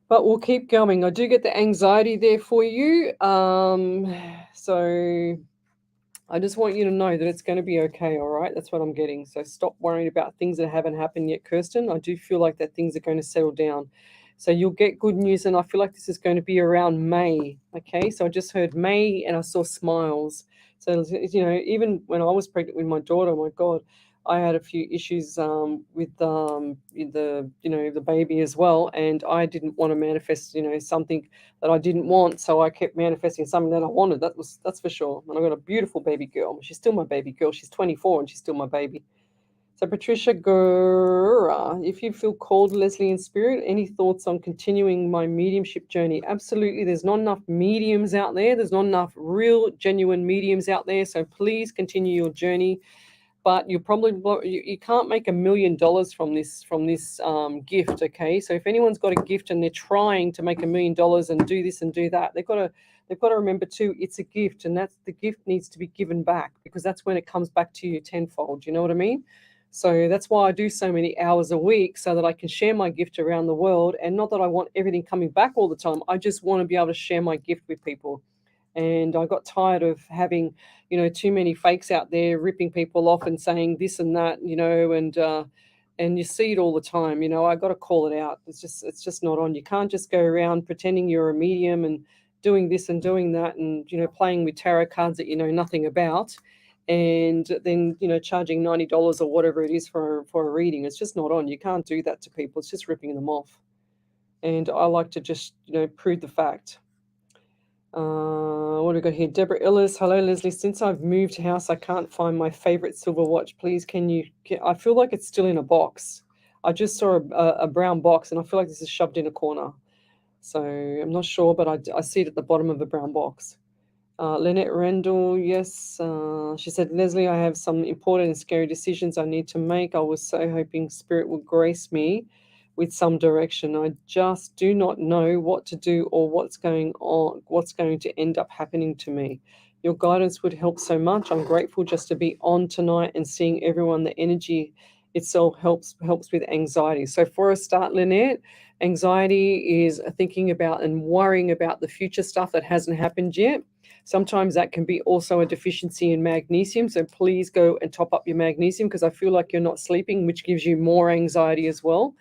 but we'll keep going. I do get the anxiety there for you. So I just want you to know that it's going to be okay, all right? That's what I'm getting. So stop worrying about things that haven't happened yet, Kirsten. I do feel like that things are going to settle down. So you'll get good news, and I feel like this is going to be around May, okay? So I just heard May, and I saw smiles. So, even when I was pregnant with my daughter, my God, I had a few issues with the baby as well, and I didn't want to manifest, something that I didn't want, so I kept manifesting something that I wanted. That's for sure. And I got a beautiful baby girl. She's still my baby girl. She's 24 and she's still my baby. So Patricia Gura, if you feel called, Lesley, in spirit, any thoughts on continuing my mediumship journey? Absolutely. There's not enough mediums out there. There's not enough real, genuine mediums out there. So please continue your journey. But you can't make $1 million from this gift, okay? So if anyone's got a gift and they're trying to make $1 million and do this and do that, they've got to remember too, it's a gift, and the gift needs to be given back, because that's when it comes back to you tenfold. You know what I mean? So that's why I do so many hours a week, so that I can share my gift around the world. And not that I want everything coming back all the time. I just want to be able to share my gift with people. And I got tired of having, too many fakes out there ripping people off and saying this and that, and you see it all the time. I got to call it out. It's just not on. You can't just go around pretending you're a medium and doing this and doing that, and playing with tarot cards that you know nothing about, and then charging $90 or whatever it is for a reading. It's just not on. You can't do that to people. It's just ripping them off. And I like to just prove the fact. What do we got here? Deborah Ellis. Hello, Lesley. Since I've moved house, I can't find my favorite silver watch. Please, I feel like it's still in a box. I just saw a brown box, and I feel like this is shoved in a corner. So I'm not sure, but I see it at the bottom of the brown box. Lynette Rendell, yes. She said, Lesley, I have some important and scary decisions I need to make. I was so hoping Spirit would grace me with some direction. I just do not know what to do or what's going to end up happening to me. Your guidance would help so much. I'm grateful just to be on tonight and seeing everyone. The energy itself helps with anxiety. So for a start, Lynette, anxiety is thinking about and worrying about the future stuff that hasn't happened yet. Sometimes that can be also a deficiency in magnesium. So please go and top up your magnesium, because I feel like you're not sleeping, which gives you more anxiety as well.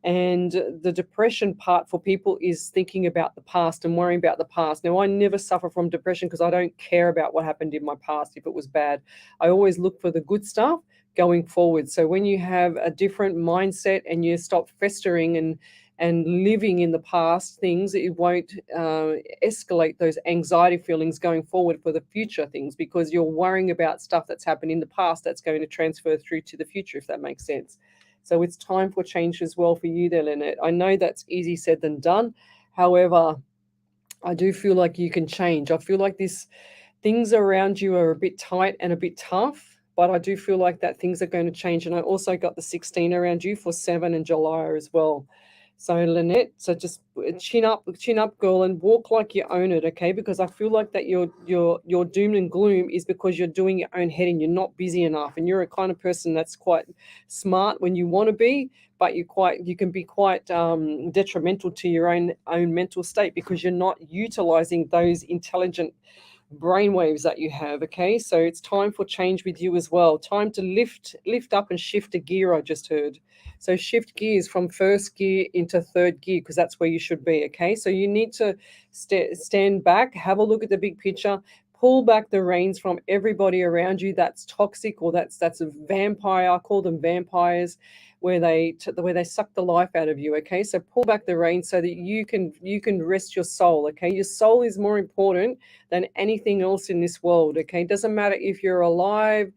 And the depression part for people is thinking about the past and worrying about the past. Now, I never suffer from depression because I don't care about what happened in my past if it was bad. I always look for the good stuff going forward. So when you have a different mindset and you stop festering and living in the past things, it won't escalate those anxiety feelings going forward for the future things, because you're worrying about stuff that's happened in the past that's going to transfer through to the future, if that makes sense. So it's time for change as well for you there, Lynette. I know that's easy said than done. However, I do feel like you can change. I feel like things around you are a bit tight and a bit tough, but I do feel like that things are going to change. And I also got the 16 around you for 7 in July as well. So Lynette, so just chin up, girl, and walk like you own it, okay? Because I feel like that your doom and gloom is because you're doing your own head and you're not busy enough, and you're a kind of person that's quite smart when you want to be, but you can be quite detrimental to your own mental state because you're not utilizing those intelligent brainwaves that you have. Okay, so it's time for change with you as well. Time to lift up and shift a gear. I just heard. So shift gears from first gear into third gear, because that's where you should be. Okay, so you need to stand back, have a look at the big picture, pull back the reins from everybody around you that's toxic, or that's a vampire. I call them vampires, where they suck the life out of you. Okay, so pull back the reins so that you can rest your soul. Okay, your soul is more important than anything else in this world. Okay, it doesn't matter if you're alive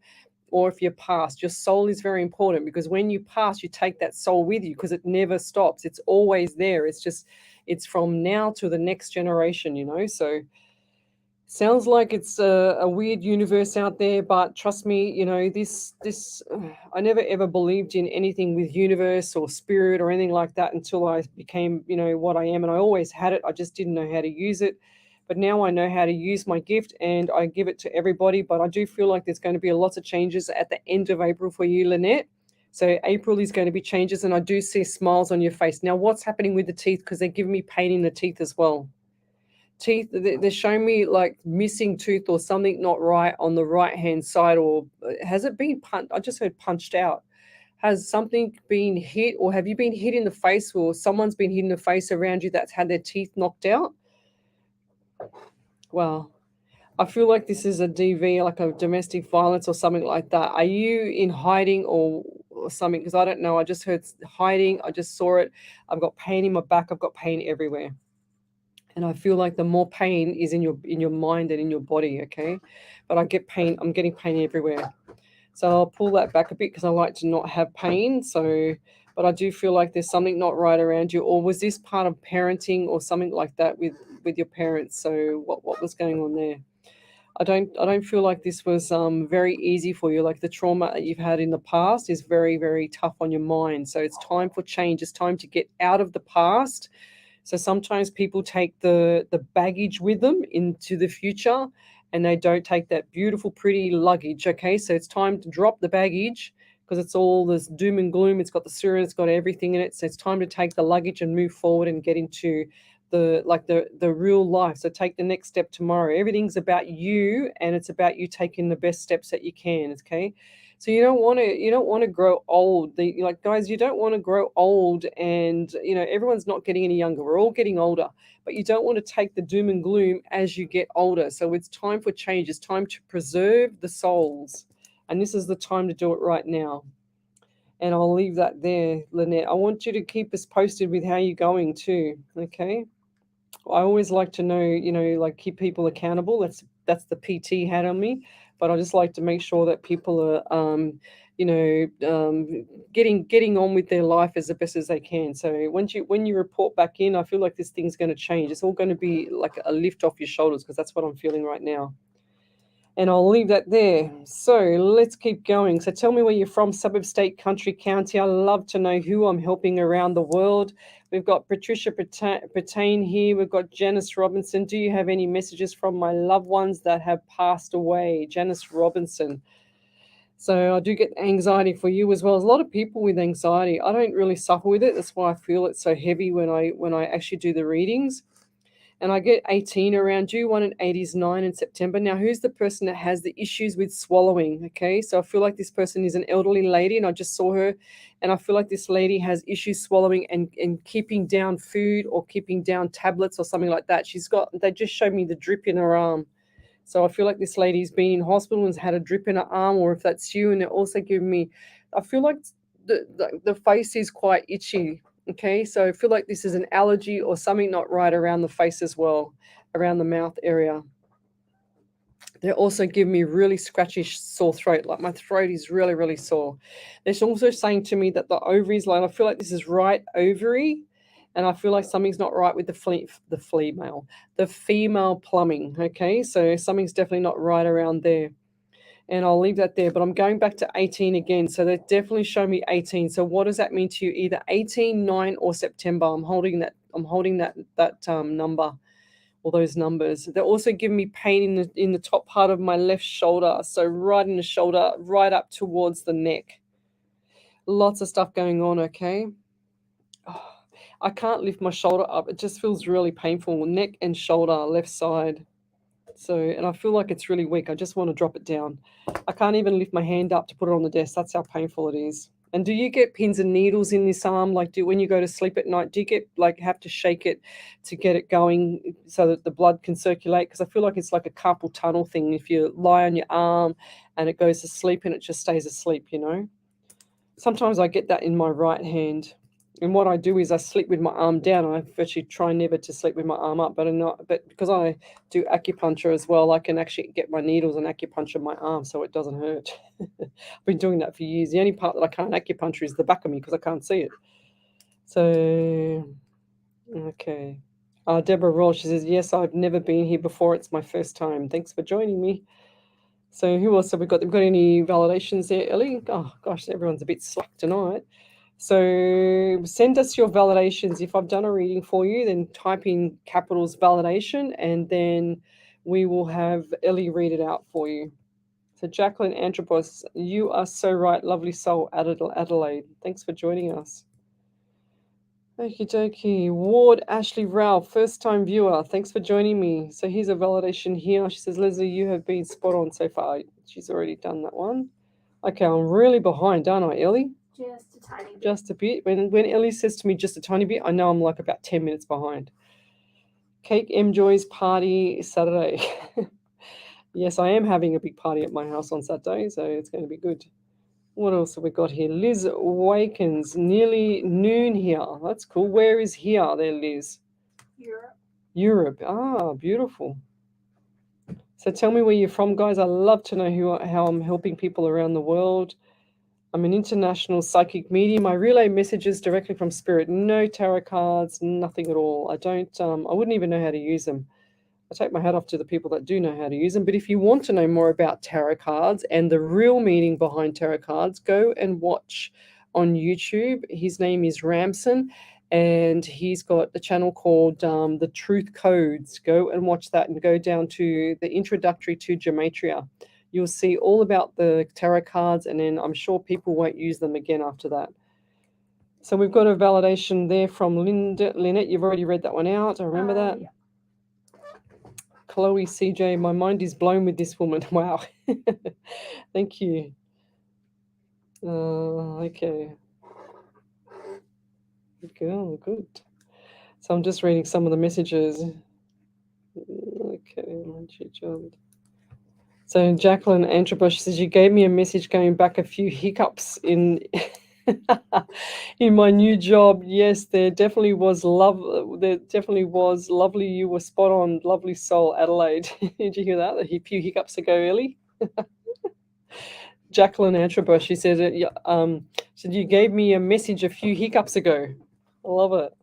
or if you're past. Your soul is very important, because when you pass, you take that soul with you, because it never stops. It's always there. It's from now to the next generation. So sounds like it's a weird universe out there, but trust me, this I never ever believed in anything with universe or spirit or anything like that until I became, what I am. And I always had it. I just didn't know how to use it. But now I know how to use my gift, and I give it to everybody. But I do feel like there's going to be a lot of changes at the end of April for you, Lynette. So April is going to be changes, and I do see smiles on your face. Now, what's happening with the teeth? Because they're giving me pain in the teeth as well. Teeth, they're showing me like missing tooth or something not right on the right-hand side. Or has it been punched? I just heard punched out. Has something been hit, or have you been hit in the face, or someone's been hit in the face around you that's had their teeth knocked out? Well, I feel like this is a DV, like a domestic violence or something like that. Are you in hiding or something? Because I don't know. I just heard hiding. I just saw it. I've got pain in my back. I've got pain everywhere. And I feel like the more pain is in your mind and in your body, okay? But I get pain. I'm getting pain everywhere. So I'll pull that back a bit because I like to not have pain. But I do feel like there's something not right around you. Or was this part of parenting or something like that with your parents? So what was going on there? I don't feel like this was very easy for you. Like the trauma that you've had in the past is very, very tough on your mind. So it's time for change. It's time to get out of the past. So sometimes people take the baggage with them into the future, and they don't take that beautiful, pretty luggage. Okay, so it's time to drop the baggage, because it's all this doom and gloom. It's got the Surah, it's got everything in it. So it's time to take the luggage and move forward and get into the real life. So take the next step tomorrow. Everything's about you, and it's about you taking the best steps that you can. Okay. So you don't want to grow old. Guys, you don't want to grow old, and everyone's not getting any younger. We're all getting older, but you don't want to take the doom and gloom as you get older. So it's time for change. It's time to preserve the souls, and this is the time to do it right now. And I'll leave that there, Lynette. I want you to keep us posted with how you're going too. Okay. I always like to know, keep people accountable. That's the PT hat on me. But I just like to make sure that people are, getting on with their life as the best as they can. So when you report back in, I feel like this thing's going to change. It's all going to be like a lift off your shoulders, because that's what I'm feeling right now. And I'll leave that there. So let's keep going. So tell me where you're from, suburb, state, country, county. I love to know who I'm helping around the world. We've got Patricia Pertain here. We've got Janice Robinson. Do you have any messages from my loved ones that have passed away? Janice Robinson. So I do get anxiety for you as well. There's a lot of people with anxiety. I don't really suffer with it. That's why I feel it's so heavy when I actually do the readings. And I get 18 around you, 1 in 8 is 9 in September. Now, who's the person that has the issues with swallowing? Okay, so I feel like this person is an elderly lady, and I just saw her, and I feel like this lady has issues swallowing and keeping down food or keeping down tablets or something like that. They just showed me the drip in her arm. So I feel like this lady's been in hospital and has had a drip in her arm, or if that's you, and they're also giving me, I feel like the face is quite itchy. Okay, so I feel like this is an allergy or something not right around the face as well, around the mouth area. They also give me really scratchy, sore throat, like my throat is really, really sore. They're also saying to me that the ovaries, like I feel like this is right ovary, and I feel like something's not right with the female plumbing. Okay, so something's definitely not right around there. And I'll leave that there, but I'm going back to 18 again. So they definitely show me 18. So what does that mean to you? Either 18, 9, or September. I'm holding that number, or those numbers. They're also giving me pain in the top part of my left shoulder. So right in the shoulder, right up towards the neck. Lots of stuff going on, okay? Oh, I can't lift my shoulder up. It just feels really painful. Neck and shoulder, left side. So, and I feel like it's really weak. I just want to drop it down. I can't even lift my hand up to put it on the desk. That's how painful it is. And do you get pins and needles in this arm? Like, when you go to sleep at night, do you get have to shake it to get it going so that the blood can circulate? Because I feel like it's like a carpal tunnel thing. If you lie on your arm and it goes to sleep and it just stays asleep, Sometimes I get that in my right hand. And what I do is I sleep with my arm down. I actually try never to sleep with my arm up, but because I do acupuncture as well, I can actually get my needles and acupuncture my arm so it doesn't hurt. I've been doing that for years. The only part that I can't acupuncture is the back of me because I can't see it. So, okay. Deborah Roll, she says, yes, I've never been here before. It's my first time. Thanks for joining me. So who else have we got? Have we got any validations there, Ellie? Oh, gosh, everyone's a bit slack tonight. So send us your validations. If I've done a reading for you, then type in capitals validation, and then we will have Ellie read it out for you. So Jacqueline Antropos, you are so right. Lovely soul, Adelaide. Thanks for joining us. Okie dokie. Ward Ashley Ralph, first time viewer. Thanks for joining me. So here's a validation here. She says, Leslie, you have been spot on so far. She's already done that one. Okay, I'm really behind, aren't I, Ellie? Just a tiny bit. Just a bit. When Ellie says to me just a tiny bit, I know I'm like about 10 minutes behind. Cake M Joy's party Saturday. Yes, I am having a big party at my house on Saturday, so it's going to be good. What else have we got here? Liz Wakens, nearly noon here. That's cool. Where is here there, Liz? Europe. Ah, beautiful. So tell me where you're from, guys. I love to know how I'm helping people around the world. I'm an international psychic medium. I relay messages directly from spirit. No tarot cards, nothing at all. I wouldn't even know how to use them. I take my hat off to the people that do know how to use them. But if you want to know more about tarot cards and the real meaning behind tarot cards, go and watch on YouTube. His name is Ramson, and he's got a channel called The Truth Codes. Go and watch that and go down to the introductory to Gematria. you'll see all about the tarot cards, and then I'm sure people won't use them again after that. So we've got a validation there from Lynette. You've already read that one out. I remember that. Yeah. Chloe CJ, my mind is blown with this woman. Wow. Thank you. Okay. Good girl, good. So I'm just reading some of the messages. Okay. So Jacqueline Antrobush says, you gave me a message going back a few hiccups in in my new job. Yes, there definitely was love. There definitely was. Lovely, you were spot on. Lovely soul, Adelaide. Did you hear that? A few hiccups ago, Ellie. Jacqueline Antrobush, she said, said you gave me a message a few hiccups ago. I love it.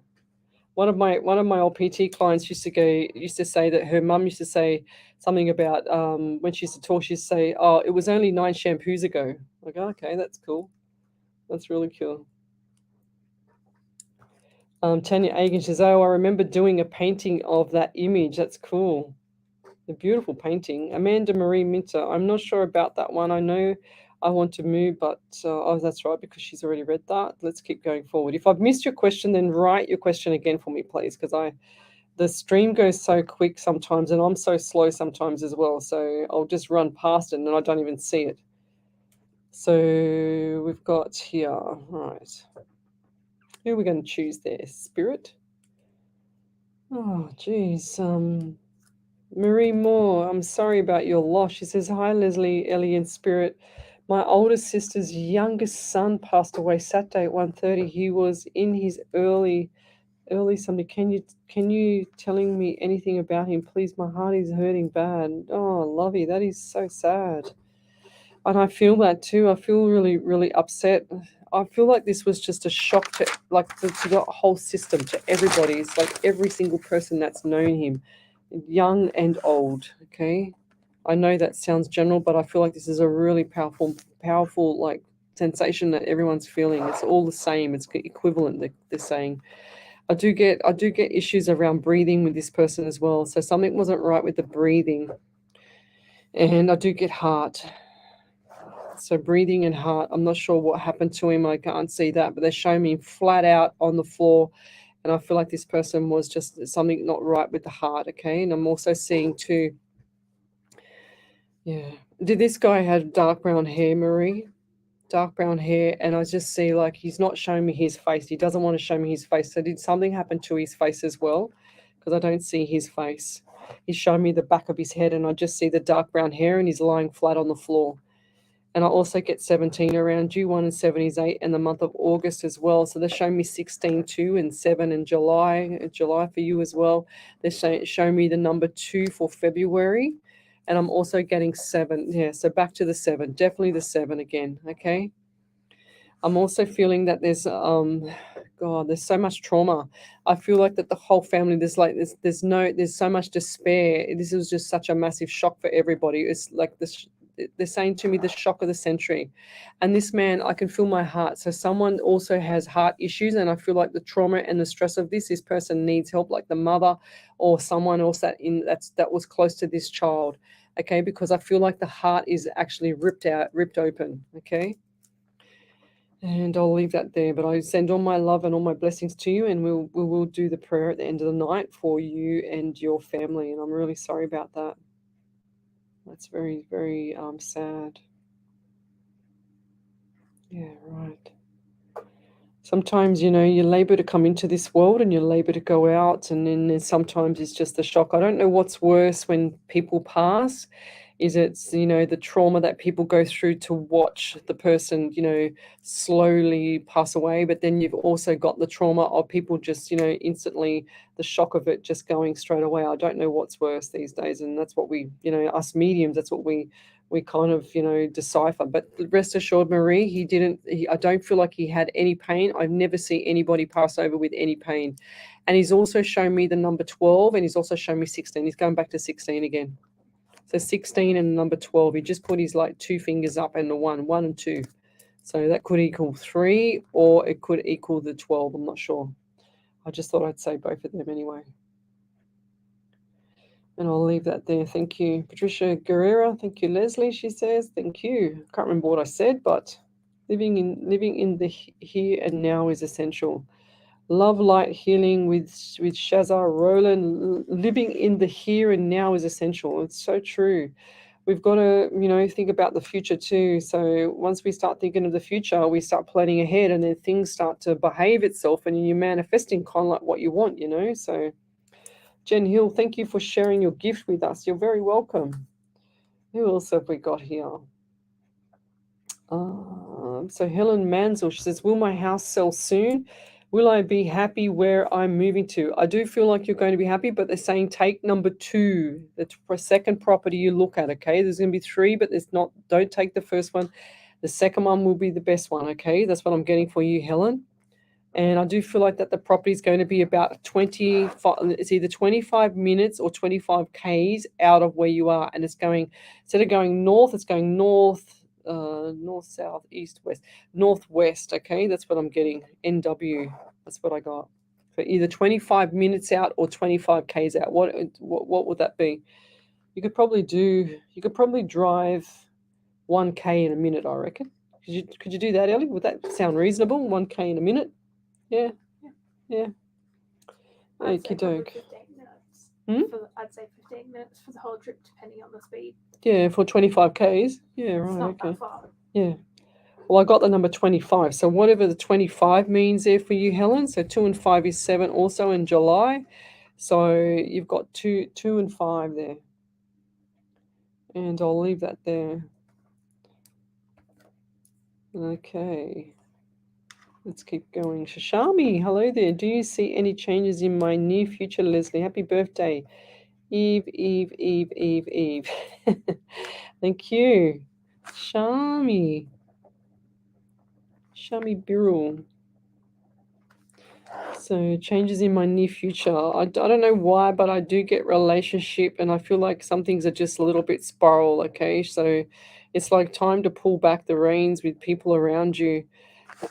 One of my old PT clients used to say that her mum used to say something about when she used to talk, she used to say, "Oh, it was only 9 shampoos ago." Like, oh, okay, that's cool. That's really cool. Tanya Agan says, "Oh, I remember doing a painting of that image. That's cool. A beautiful painting." Amanda Marie Minter, I'm not sure about that one. I know I want to move, but oh, that's right, because she's already read that. Let's keep going forward. If I've missed your question, then write your question again for me, please, because the stream goes so quick sometimes, and I'm so slow sometimes as well. So I'll just run past it, and I don't even see it. So we've got here, right. Who are we going to choose there? Spirit? Oh, geez. Marie Moore, I'm sorry about your loss. She says, hi, Lesley, Ellie, and Spirit. My oldest sister's youngest son passed away Saturday at 1:30. He was in his early something. Can you telling me anything about him, please? My heart is hurting bad. Oh, Lovey, that is so sad. And I feel that too. I feel really, really upset. I feel like this was just a shock to the whole system, to everybody. It's like every single person that's known him, young and old. Okay, I know that sounds general, but I feel like this is a really powerful like sensation that everyone's feeling. It's all the same. It's equivalent. They're saying. I do get issues around breathing with this person as well. So something wasn't right with the breathing, and I do get heart. So breathing and heart, I'm not sure what happened to him. I can't see that, but they're showing me flat out on the floor. And I feel like this person was just something not right with the heart, okay? And I'm also seeing too, yeah. Did this guy have dark brown hair, Marie? Dark brown hair, and I just see like he's not showing me his face. He doesn't want to show me his face. So did something happen to his face as well? Because I don't see his face. He's showing me the back of his head, and I just see the dark brown hair, and he's lying flat on the floor. And I also get 17 around you, 1 and 7 is 8, and the month of August as well. So they're showing me 16, 2, and 7 in July for you as well. They're showing me the number 2 for February, and I'm also getting 7. Yeah, so back to the 7, definitely the 7 again, okay? I'm also feeling that there's there's so much trauma. I feel like that the whole family, there's so much despair. This was just such a massive shock for everybody. It's like this. They're saying to me the shock of the century. And this man, I can feel my heart. So someone also has heart issues, and I feel like the trauma and the stress of this person needs help, like the mother or someone else that was close to this child, okay? Because I feel like the heart is actually ripped open, okay? And I'll leave that there, but I send all my love and all my blessings to you, and we will do the prayer at the end of the night for you and your family, and I'm really sorry about that. That's very, very sad. Yeah, right. Sometimes, you labor to come into this world and you labor to go out, and then sometimes it's just the shock. I don't know what's worse when people pass. Is it, the trauma that people go through to watch the person, slowly pass away, but then you've also got the trauma of people just, instantly, the shock of it just going straight away. I don't know what's worse these days, and that's what we, us mediums, that's what we kind of, decipher. But rest assured, Marie, I don't feel like he had any pain. I've never seen anybody pass over with any pain. And he's also shown me the number 12, and he's also shown me 16. He's going back to 16 again. So 16 and number 12, he just put his 2 fingers up and the 1 and 2. So that could equal 3, or it could equal the 12. I'm not sure. I just thought I'd say both of them anyway. And I'll leave that there. Thank you. Patricia Guerrera. Thank you, Leslie. She says, thank you. Can't remember what I said, but living in the here and now is essential. Love, light, healing with Shazar Roland. Living in the here and now is essential. It's so true. We've got to, think about the future too. So once we start thinking of the future, we start planning ahead, and then things start to behave itself, and you're manifesting kind of like what you want. So Jen Hill, thank you for sharing your gift with us. You're very welcome. Who else have we got here? So Helen Mansell, she says, will my house sell soon? Will I be happy where I'm moving to? I do feel like you're going to be happy, but they're saying take number 2, the second property you look at, okay? There's going to be 3, but don't take the first one. The second one will be the best one, okay? That's what I'm getting for you, Helen. And I do feel like that the property is going to be about 25, it's either 25 minutes or 25 Ks out of where you are. And it's going, instead of going north, it's going north, south, east, west, northwest. Okay, that's what I'm getting. NW, that's what I got. So either 25 minutes out or 25 Ks out. What would that be? You could probably drive 1K in a minute, I reckon. Could you do that, Ellie? Would that sound reasonable? 1K in a minute? Yeah. Okie doke. 15 minutes. I'd say 15 minutes for the whole trip, depending on the speed. Yeah, for 25 Ks. Yeah, right. It's not Okay. that far. Yeah. Well, I got the number 25. So whatever the 25 means there for you, Helen. So 2 and 5 is 7 also in July. So you've got 2 and 5 there. And I'll leave that there. Okay. Let's keep going. Shashami, hello there. Do you see any changes in my near future, Leslie? Happy birthday. Eve. Thank you. Shami Birul. So changes in my near future. I don't know why, but I do get relationship, and I feel like some things are just a little bit spiral, okay? So it's like time to pull back the reins with people around you.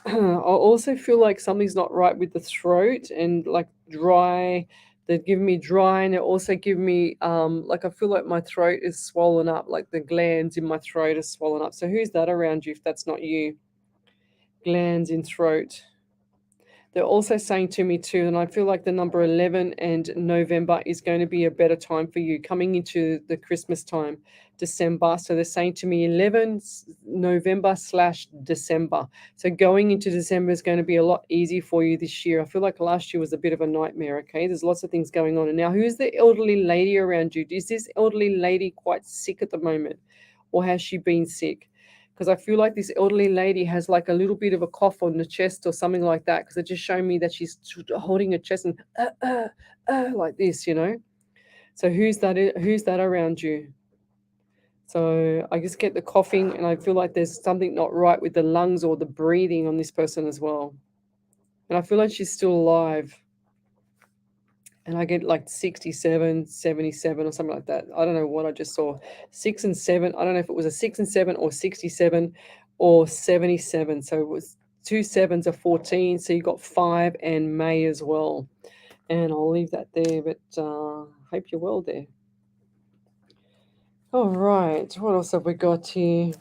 I also feel like something's not right with the throat and like dry. They're giving me dry, and they also give me like I feel like my throat is swollen up, like the glands in my throat are swollen up. So who's that around you if that's not you? Glands in throat. They're also saying to me too, and I feel like the number 11 and November is going to be a better time for you coming into the Christmas time, December. So they're saying to me 11 November/December. So going into December is going to be a lot easier for you this year. I feel like last year was a bit of a nightmare, okay? There's lots of things going on. And now who's the elderly lady around you? Is this elderly lady quite sick at the moment? Or has she been sick? Because I feel like this elderly lady has like a little bit of a cough on the chest or something like that, because it just showing me that she's holding her chest and like this, So who's that around you? So I just get the coughing, and I feel like there's something not right with the lungs or the breathing on this person as well. And I feel like she's still alive. And I get like 67, 77 or something like that. I don't know what I just saw. 6 and 7. I don't know if it was a 6 and 7 or 67 or 77. So it was 2 7s are 14. So you got 5 and May as well. And I'll leave that there, but hope you're well there. All right. What else have we got here?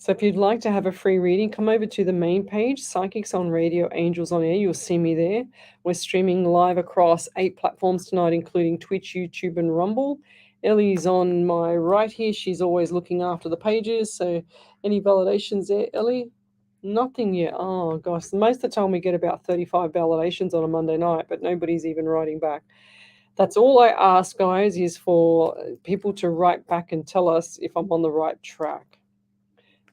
So if you'd like to have a free reading, come over to the main page, Psychics on Radio, Angels on Air. You'll see me there. We're streaming live across 8 platforms tonight, including Twitch, YouTube, and Rumble. Ellie's on my right here. She's always looking after the pages. So any validations there, Ellie? Nothing yet. Oh, gosh. Most of the time we get about 35 validations on a Monday night, but nobody's even writing back. That's all I ask, guys, is for people to write back and tell us if I'm on the right track.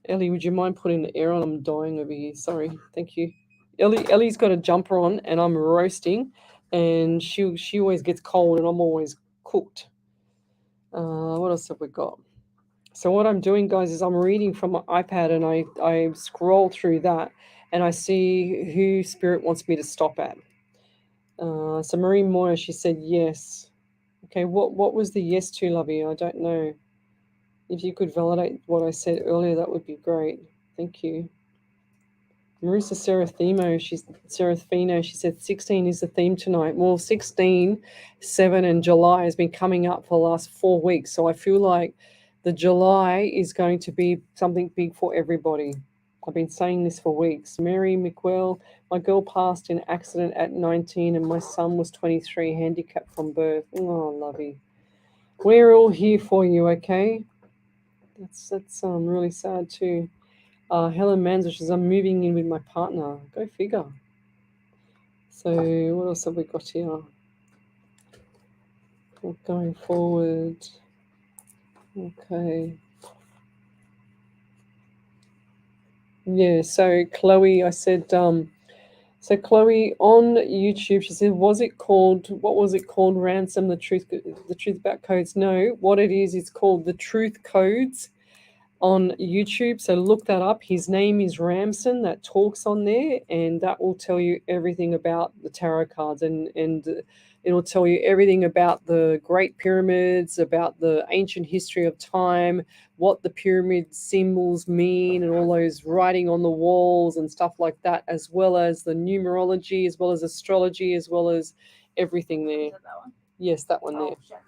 Ellie, would you mind putting the air on? I'm dying over here. Sorry. Thank you. Ellie's got a jumper on, and I'm roasting, and she always gets cold, and I'm always cooked. What else have we got? So what I'm doing, guys, is I'm reading from my iPad, and I scroll through that, and I see who Spirit wants me to stop at. So Marie Moyer, she said yes. Okay, what was the yes to, Lovey? I don't know. If you could validate what I said earlier, that would be great. Thank you. Marissa Serafino, she said 16 is the theme tonight. Well, 16, 7, and July has been coming up for the last 4 weeks. So I feel like the July is going to be something big for everybody. I've been saying this for weeks. Mary McWell, my girl passed in an accident at 19 and my son was 23, handicapped from birth. Oh, lovey. We're all here for you, okay? That's really sad too. Helen Manzo says, I'm moving in with my partner. Go figure. So what else have we got here? Going forward. Okay. Yeah, so Chloe, I said, so Chloe on YouTube, she said, what was it called? Ransom, the truth about codes? No, what it is, it's called The Truth Codes on YouTube. So look that up. His name is Ramson, that talks on there, and that will tell you everything about the tarot cards, and it'll tell you everything about the Great Pyramids, about the ancient history of time, what the pyramid symbols mean, and all those writing on the walls and stuff like that, as well as the numerology, as well as astrology, as well as everything there. Is it that one? Yes, that one there. Oh, shit.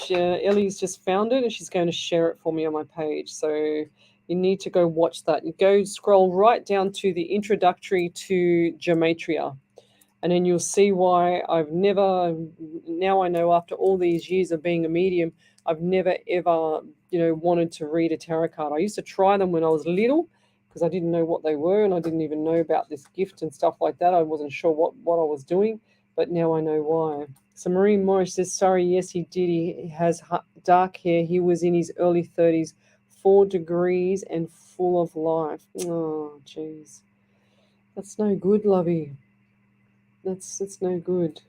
Yep, Ellie's just found it and she's going to share it for me on my page. So you need to go watch that. You go scroll right down to the introductory to Gematria. And then you'll see why now I know after all these years of being a medium, I've never ever, wanted to read a tarot card. I used to try them when I was little because I didn't know what they were and I didn't even know about this gift and stuff like that. I wasn't sure what I was doing, but now I know why. So Marie Morris says, sorry, yes, he did. He has dark hair. He was in his early 30s, 4 degrees and full of life. Oh, jeez. That's no good, lovey. That's no good.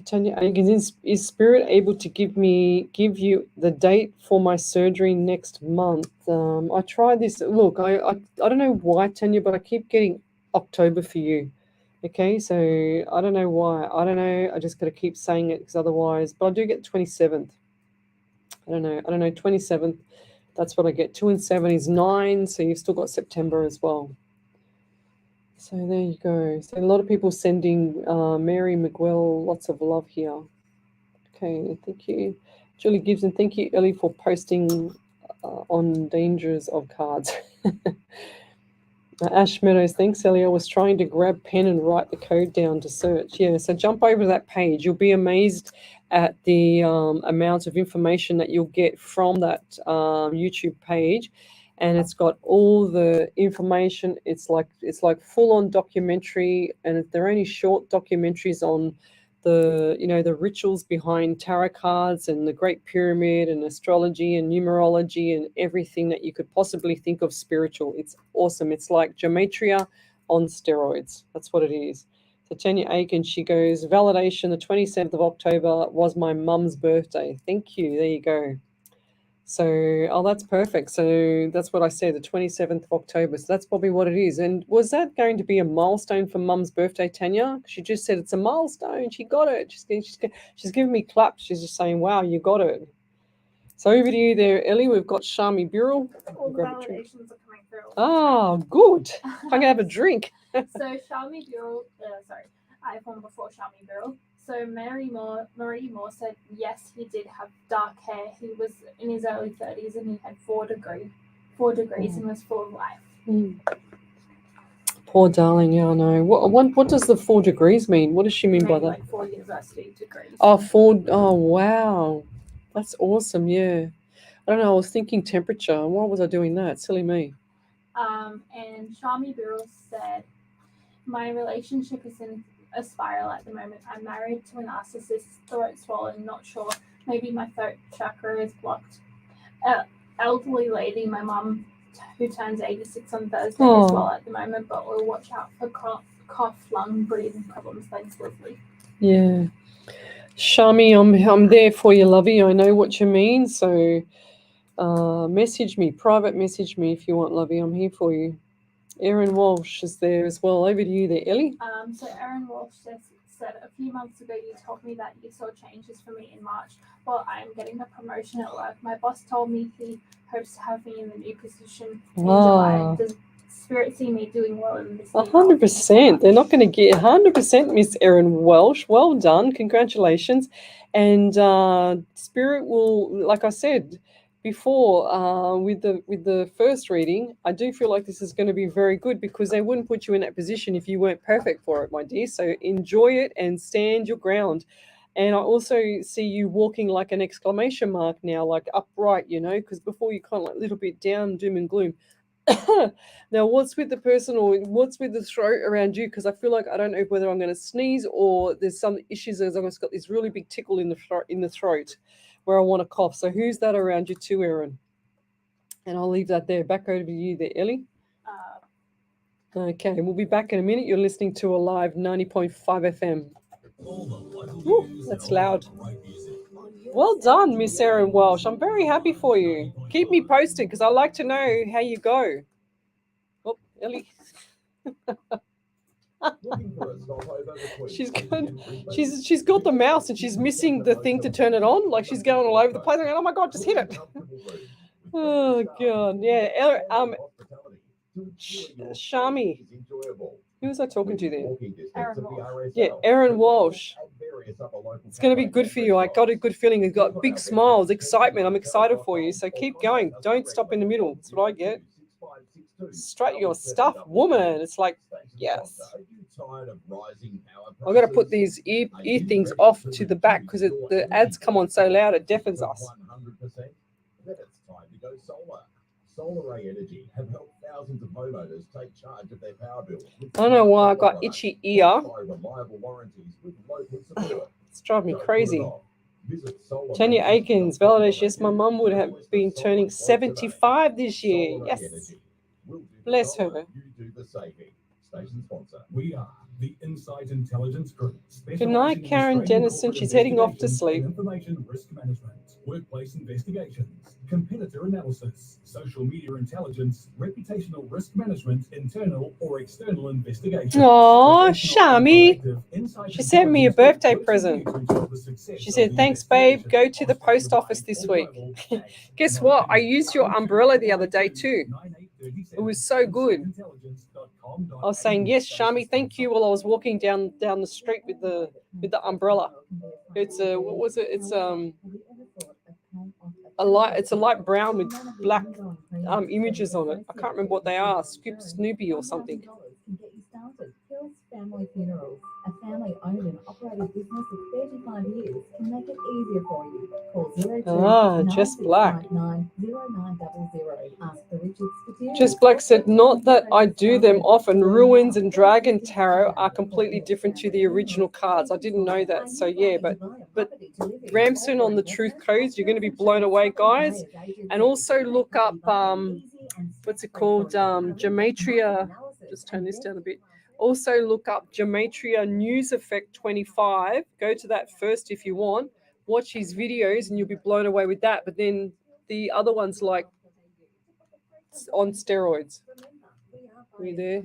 Tanya Aiken, is Spirit able to give you the date for my surgery next month? I tried this. Look, I don't know why, Tanya, but I keep getting October for you. Okay, so I don't know why. I don't know. I just got to keep saying it because otherwise. But I do get 27th. I don't know. 27th. That's what I get. 2 and 7 is 9. So you've still got September as well. So there you go. So a lot of people sending Mary McWell lots of love here. Okay, thank you. Julie Gibson, thank you, Ellie, for posting on dangers of cards. Ash Meadows, thanks, Ellie. I was trying to grab pen and write the code down to search. Yeah, so jump over to that page. You'll be amazed at the amount of information that you'll get from that YouTube page. And it's got all the information. It's like full-on documentary, and they're only short documentaries on the rituals behind tarot cards and the Great Pyramid and astrology and numerology and everything that you could possibly think of spiritual. It's awesome. It's like Gematria on steroids. That's what it is. So Tanya Aiken, she goes, validation, the 27th of October was my mum's birthday. Thank you. There you go. So, that's perfect. So that's what I said, the 27th of October. So that's probably what it is. And was that going to be a milestone for Mum's birthday, Tanya? She just said it's a milestone. She got it. She's giving me claps. She's just saying, wow, you got it. So over to you there, Ellie. We've got Shami Burrell. All the validations are coming through. Oh, good. I can have a drink. So Shami Burrell, I have one before Shami Burrell. So Marie Moore said, yes, he did have dark hair. He was in his early 30s and he had 4 degrees and was full of life. Mm. Poor darling, yeah, I know. What does the 4 degrees mean? What does she mean by that? Like 4 university degrees. Oh, wow. That's awesome, yeah. I don't know, I was thinking temperature. Why was I doing that? Silly me. And Shami Burrell said, my relationship is in a spiral at the moment. I'm married to a narcissist, throat swollen, not sure. Maybe my throat chakra is blocked. Elderly lady, my mum, who turns 86 on Thursday as well at the moment, but we'll watch out for cough, lung, breathing problems. Thanks, Leslie. Yeah. Shami, I'm there for you, lovey. I know what you mean. So private message me if you want, lovey. I'm here for you. Erin Walsh is there as well. Over to you there, Ellie. So Erin Walsh said a few months ago you told me that you saw changes for me in March. Well, I am getting a promotion at work. My boss told me he hopes to have me in the new position in July. Does Spirit see me doing well in this. 100%. They're not going to get 100%, Miss Erin Welsh. Well done. Congratulations. And Spirit will, like I said before, with the first reading, I do feel like this is going to be very good because they wouldn't put you in that position if you weren't perfect for it, my dear. So enjoy it and stand your ground. And I also see you walking like an exclamation mark now, like upright, because before you kind of like a little bit down, doom and gloom. Now, what's with the person or what's with the throat around you? Because I feel like I don't know whether I'm going to sneeze or there's some issues as I've just got this really big tickle in the throat where I want to cough. So who's that around you too, Erin? And I'll leave that there. Back over to you there, Ellie. Okay, we'll be back in a minute. You're listening to Alive 90.5 FM. Ooh, that's loud. Well done, Miss Erin Welsh. I'm very happy for you. Keep me posted because I like to know how you go. Oh, Ellie. She's got the mouse and she's missing the thing to turn it on. Like she's going all over the place. Oh my God, just hit it. Oh God, yeah. Shami. Who was I talking to there? Erin Walsh. Yeah, Erin Walsh. It's going to be good for you. I got a good feeling. You've got big smiles, excitement. I'm excited for you. So keep going. Don't stop in the middle. That's what I get. Strut your stuff, woman. It's like, yes. I've got to put these ear things off to the back because the ads come on so loud it deafens us. Then it's time to go solar. Solar Ray Energy have helped thousands of homeowners take charge of their power bills. I don't know why I got itchy ear. Reliable warranties with local support. It's driving me crazy. Tanya Aikens, validation. Yes, my mum would have been turning 75 this year. Yes. Bless her. You do the saving. Station sponsor. We are the Insight Intelligence Group. Good night, Karen Dennison. She's heading off to sleep. Information risk management, workplace investigations, competitor analysis, social media intelligence, reputational risk management, internal or external investigations. Aw, Shami. She sent me a birthday present. She said, thanks, babe. Go to the post office this week. Guess what? I used your umbrella the other day too. It was so good. I was saying, yes, Shami, thank you, while I was walking down the street with the umbrella. It's what was it? It's a light brown with black images on it. I can't remember what they are. Snoopy or something. Family Funerals, a family-owned and operated business of 35 years, can make it easier for you. Call 02 Just Black. 0900. Ask the Richards for Just Black said, not that I do them often. Ruins and Dragon Tarot are completely different to the original cards. I didn't know that. So yeah, but Ramson on the Truth Codes, you're going to be blown away, guys. And also look up what's it called? Gematria. Just turn this down a bit. Also look up Gematria News Effect 25. Go to that first if you want. Watch his videos and you'll be blown away with that. But then the other one's like on steroids. Are you there?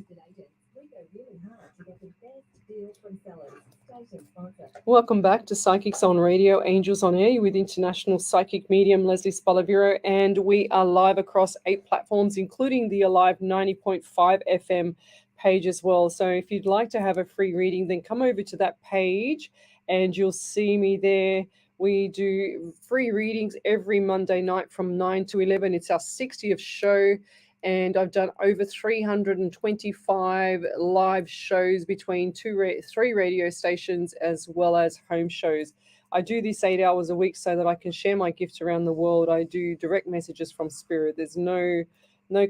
Welcome back to Psychics on Radio, Angels on Air with International Psychic Medium Lesley Spaliviero, and we are live across 8 platforms, including the Alive 90.5 FM page as well. So if you'd like to have a free reading, then come over to that page and you'll see me there. We do free readings every Monday night from 9 to 11. It's our 60th show. And I've done over 325 live shows between 3 radio stations as well as home shows. I do this 8 hours a week so that I can share my gifts around the world. I do direct messages from Spirit. There's no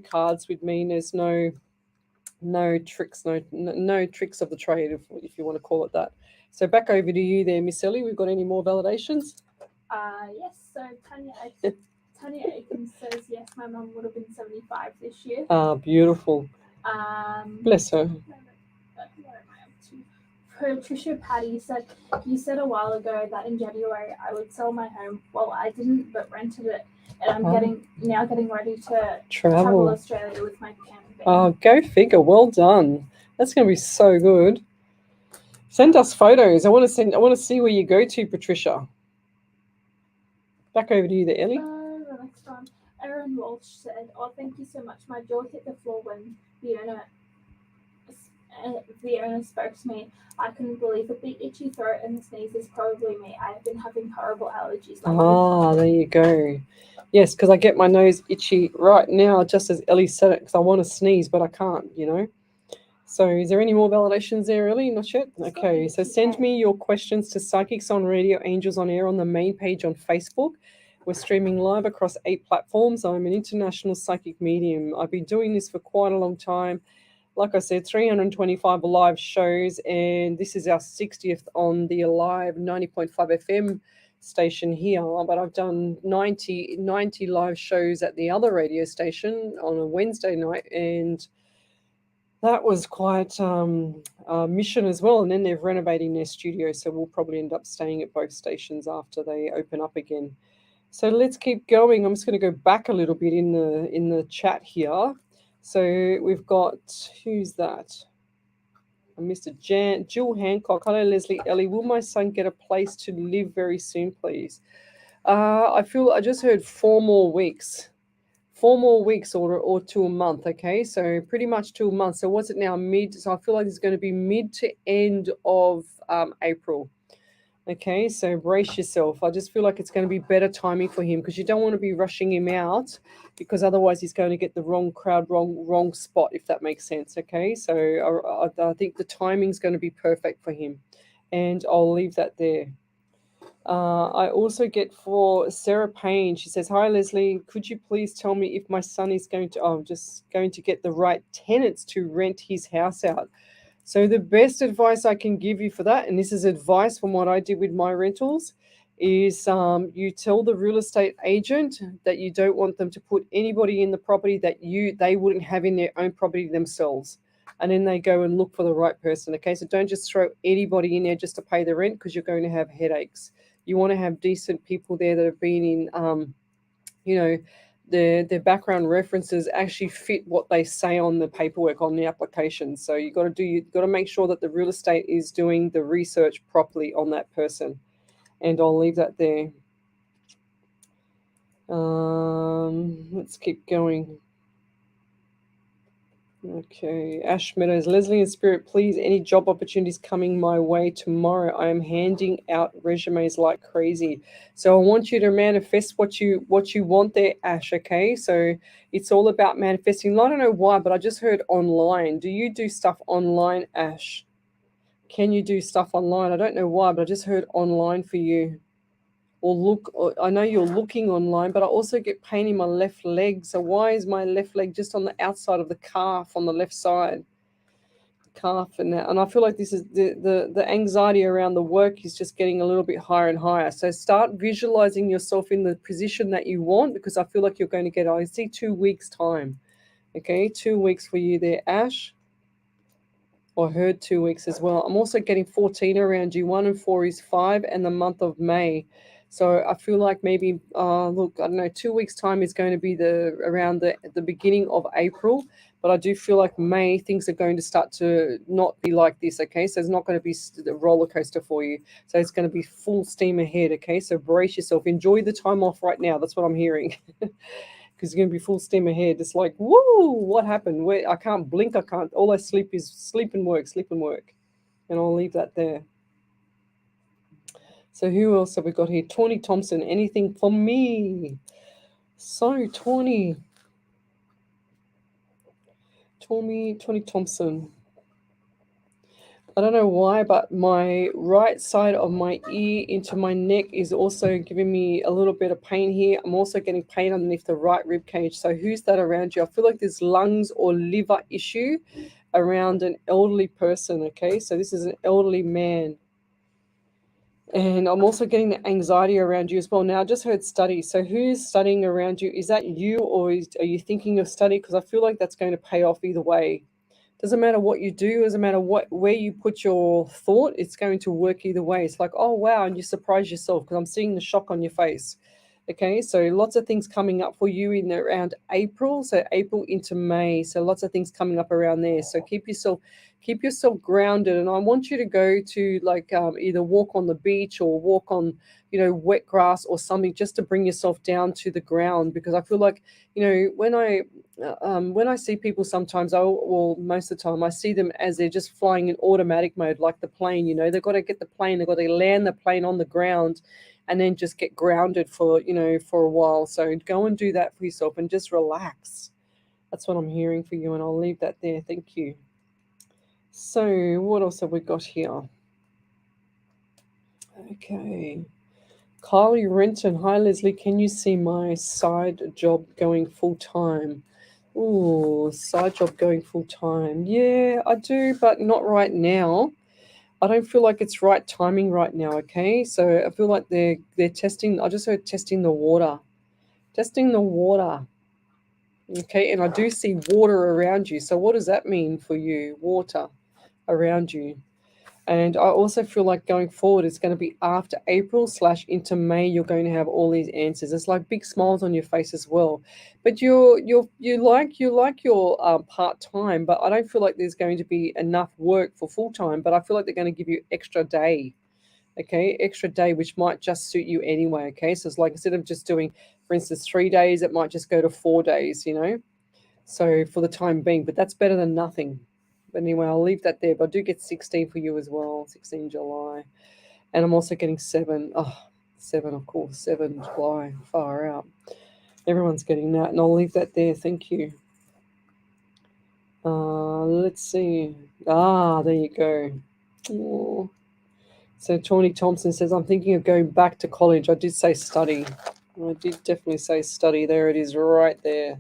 cards with me. There's no tricks, no tricks of the trade, if you want to call it that. So back over to you there, Miss Ellie. We've got any more validations? Yes. So Tanya Aikens says, yes, my mum would have been 75 this year. Ah, beautiful. Bless her. What am I up to? Patricia Patty said, you said a while ago that in January I would sell my home. Well, I didn't, but rented it. And I'm getting ready to travel Australia with my camper van. Oh, go figure. Well done. That's going to be so good. Send us photos. I want to see where you go to, Patricia. Back over to you there, Ellie. The next one. Aaron Walsh said, "Oh, thank you so much. My jaw hit the floor when the owner spoke to me. I couldn't believe it. The itchy throat and the sneeze is probably me. I've been having horrible allergies lately." Ah, there you go. Yes, because I get my nose itchy right now, just as Ellie said it, because I want to sneeze, but I can't, So is there any more validations there, Ellie? Not yet? Okay, so send me your questions to Psychics on Radio, Angels on Air on the main page on Facebook. We're streaming live across 8 platforms. I'm an international psychic medium. I've been doing this for quite a long time. Like I said, 325 live shows, and this is our 60th on the Alive 90.5 FM station here. But I've done 90 live shows at the other radio station on a Wednesday night, and that was quite a mission as well. And then they're renovating their studio, so we'll probably end up staying at both stations after they open up again. So let's keep going. I'm just going to go back a little bit in the chat here. So we've got, who's that? Mr. Jill Hancock. Hello, Leslie. Ellie, will my son get a place to live very soon, please? I just heard 4 more weeks. 4 more weeks or to a month, okay? So pretty much 2 months. So what's it now? So I feel like it's going to be mid to end of April. Okay, so brace yourself. I just feel like it's going to be better timing for him, because you don't want to be rushing him out, because otherwise he's going to get the wrong crowd, wrong spot, if that makes sense. Okay, so I think the timing's going to be perfect for him, and I'll leave that there. I also get for Sarah Payne. She says, "Hi Leslie, could you please tell me if my son is going to get the right tenants to rent his house out?" So the best advice I can give you for that, and this is advice from what I did with my rentals, is you tell the real estate agent that you don't want them to put anybody in the property that they wouldn't have in their own property themselves. And then they go and look for the right person. Okay, so don't just throw anybody in there just to pay the rent, because you're going to have headaches. You want to have decent people there that have been in, their background references actually fit what they say on the paperwork, on the application. So you've got to make sure that the real estate is doing the research properly on that person. And I'll leave that there. Let's keep going. Okay, Ash Meadows. Leslie and Spirit, please, any job opportunities coming my way tomorrow? I am handing out resumes like crazy. So I want you to manifest what you want there, Ash, okay? So it's all about manifesting. I don't know why, but I just heard online. Do you do stuff online, Ash? Can you do stuff online? I don't know why, but I just heard online for you. I know you're looking online, but I also get pain in my left leg. So why is my left leg just on the outside of the calf on the left side? Calf and I feel like this is the anxiety around the work is just getting a little bit higher and higher. So start visualizing yourself in the position that you want, because I feel like you're going to get, I see 2 weeks time. Okay, 2 weeks for you there, Ash. I heard 2 weeks as well. I'm also getting 14 around you. 1 and 4 is 5, and the month of May. So I feel like maybe, look, I don't know, 2 weeks time is going to be around the beginning of April. But I do feel like May, things are going to start to not be like this, okay? So it's not going to be a roller coaster for you. So it's going to be full steam ahead, okay? So brace yourself. Enjoy the time off right now. That's what I'm hearing. Because it's going to be full steam ahead. It's like, woo, what happened? I can't blink. I can't. All I sleep is sleep and work. And I'll leave that there. So who else have we got here? Tawny Thompson, anything for me? So Tawny Thompson. I don't know why, but my right side of my ear into my neck is also giving me a little bit of pain here. I'm also getting pain underneath the right rib cage. So who's that around you? I feel like there's lungs or liver issue around an elderly person, okay? So this is an elderly man. And I'm also getting the anxiety around you as well. Now, I just heard study. So who's studying around you? Is that you, or are you thinking of study? Because I feel like that's going to pay off either way. Doesn't matter what you do, doesn't matter where you put your thought, it's going to work either way. It's like, oh, wow, and you surprise yourself, because I'm seeing the shock on your face. Okay, so lots of things coming up for you in around April, so April into May. So lots of things coming up around there. So keep yourself grounded, and I want you to go to like either walk on the beach or walk on wet grass or something, just to bring yourself down to the ground, because I feel like when I see people sometimes, most of the time I see them as they're just flying in automatic mode, like the plane. They've got to get the plane, they've got to land the plane on the ground, and then just get grounded for a while. So go and do that for yourself and just relax. That's what I'm hearing for you, and I'll leave that there. Thank you. So what else have we got here? Okay. Carly Renton, hi Lesley, can you see my side job going full time? Oh, side job going full time. Yeah, I do, but not right now. I don't feel like it's right timing right now, okay? So I feel like they're testing. I just heard testing the water. Testing the water. Okay, and I do see water around you. So what does that mean for you? Water around you. And I also feel like going forward, it's going to be after April / into May, you're going to have all these answers. It's like big smiles on your face as well. But you like your part time, but I don't feel like there's going to be enough work for full time. But I feel like they're going to give you extra day, okay, extra day, which might just suit you anyway. Okay, so it's like instead of just doing, for instance, 3 days, it might just go to 4 days. So for the time being, but that's better than nothing. But anyway, I'll leave that there. But I do get 16 for you as well, 16 July. And I'm also getting 7. Oh, 7, of course, 7 July, far out. Everyone's getting that, and I'll leave that there. Thank you. Let's see. There you go. Oh. So Tawny Thompson says, I'm thinking of going back to college. I did say study. I did definitely say study. There it is right there.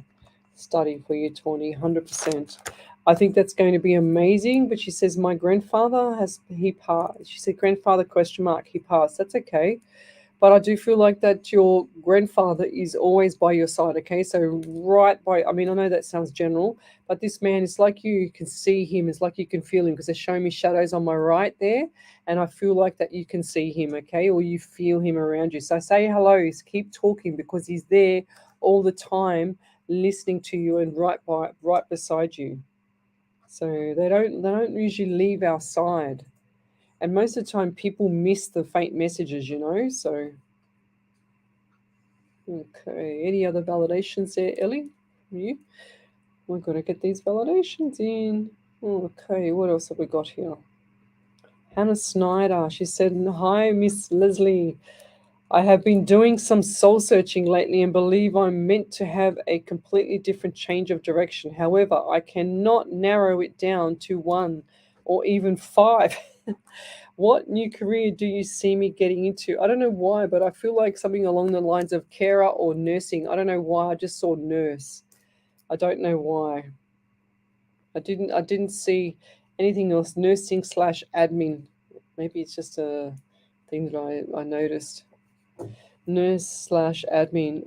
Study for you, Tawny, 100%. I think that's going to be amazing. But she says, my grandfather he passed. She said, grandfather ? He passed. That's okay. But I do feel like that your grandfather is always by your side, okay? So right by, I know that sounds general, but this man, it's like you can see him. It's like you can feel him, because they're showing me shadows on my right there. And I feel like that you can see him, okay? Or you feel him around you. So say hello, keep talking, because he's there all the time listening to you and right beside you. So they don't usually leave our side. And most of the time, people miss the faint messages, so. Okay, any other validations there, Ellie? You? We're going to get these validations in. Okay, what else have we got here? Hannah Snyder, she said, hi, Miss Lesley. I have been doing some soul searching lately and believe I'm meant to have a completely different change of direction. However, I cannot narrow it down to 1 or even 5. What new career do you see me getting into? I don't know why, but I feel like something along the lines of carer or nursing. I don't know why. I just saw nurse. I don't know why. I didn't see anything else. Nursing / admin. Maybe it's just a thing that I noticed. Nurse / admin.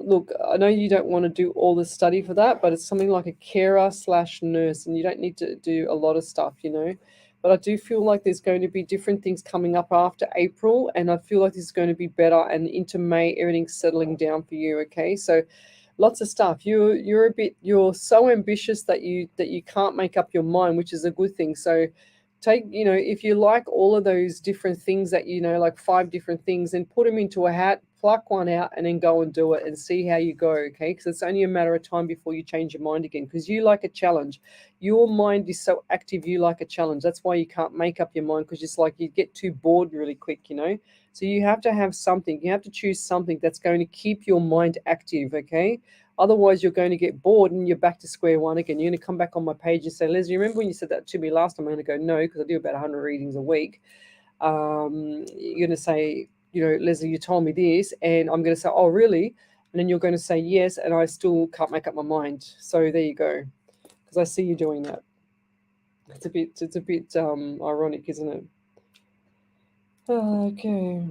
Look, I know you don't want to do all the study for that, but it's something like a carer / nurse, and you don't need to do a lot of stuff, But I do feel like there's going to be different things coming up after April, and I feel like this is going to be better, and into May, everything's settling down for you, okay? So lots of stuff. You're so ambitious that you can't make up your mind, which is a good thing. So take, if you like all of those different things that, like 5 different things, and put them into a hat, pluck one out, and then go and do it and see how you go, okay? Because it's only a matter of time before you change your mind again, because you like a challenge. Your mind is so active, you like a challenge. That's why you can't make up your mind, because it's like you get too bored really quick, So you have to have something. You have to choose something that's going to keep your mind active, okay? Otherwise, you're going to get bored and you're back to square one again. You're going to come back on my page and say, Leslie, remember when you said that to me last time? I'm going to go, no, because I do about 100 readings a week. You're going to say, Leslie, you told me this. And I'm going to say, oh, really? And then you're going to say yes, and I still can't make up my mind. So there you go. Because I see you doing that. It's a bit ironic, isn't it? Okay.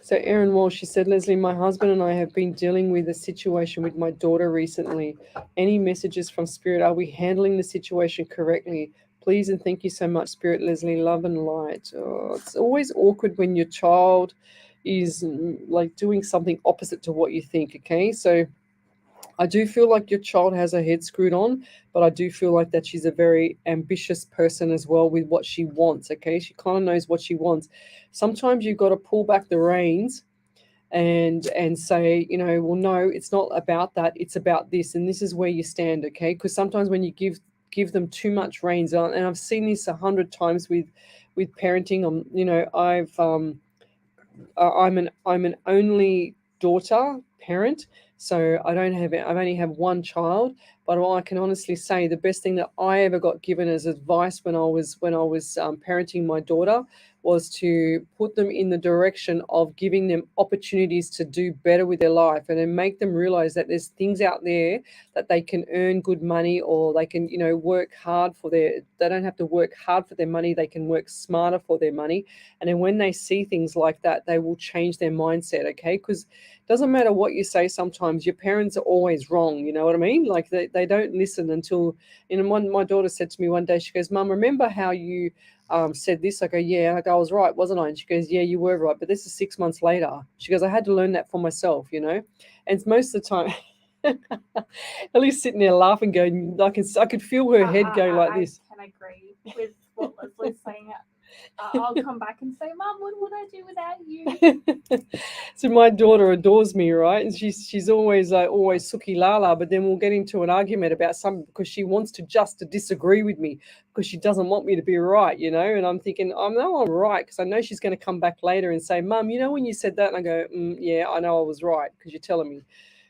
So Erin Walsh, she said, Leslie, my husband and I have been dealing with a situation with my daughter recently. Any messages from Spirit? Are we handling the situation correctly? Please and thank you so much, Spirit Leslie. Love and light. Oh, it's always awkward when your child is like doing something opposite to what you think. Okay, so I do feel like your child has her head screwed on, but I do feel like that she's a very ambitious person as well with what she wants. Okay, she kind of knows what she wants. Sometimes you've got to pull back the reins and say, you know, well, no, it's not about that. It's about this, and this is where you stand. Okay, because sometimes when you give them too much reins, and I've seen this 100 times with parenting. You know, I'm an only daughter parent, so I don't have it. I only have one child, but I can honestly say the best thing that I ever got given as advice when I was parenting my daughter was to put them in the direction of giving them opportunities to do better with their life, and then make them realize that there's things out there that they can earn good money, or they can, you know, work hard for their. They don't have to work hard for their money. They can work smarter for their money. And then when they see things like that, they will change their mindset, okay? Because it doesn't matter what you say, sometimes your parents are always wrong, you know what I mean? Like they don't listen until, you know, my daughter said to me one day, she goes, Mum, remember how you said this? I go, yeah. I go, I was right, wasn't I? And she goes, yeah, you were right, but this is 6 months later. She goes, I had to learn that for myself, you know? And most of the time, Ellie's sitting there laughing, going, I could feel her head going like this. I can agree with what Leslie's saying. I'll come back and say, Mum, what would I do without you? So my daughter adores me, right? And she's always suki lala, but then we'll get into an argument about something because she wants to disagree with me because she doesn't want me to be right, you know? And I'm thinking, I know I'm right, because I know she's going to come back later and say, Mum, you know when you said that? And I go, yeah, I know I was right because you're telling me.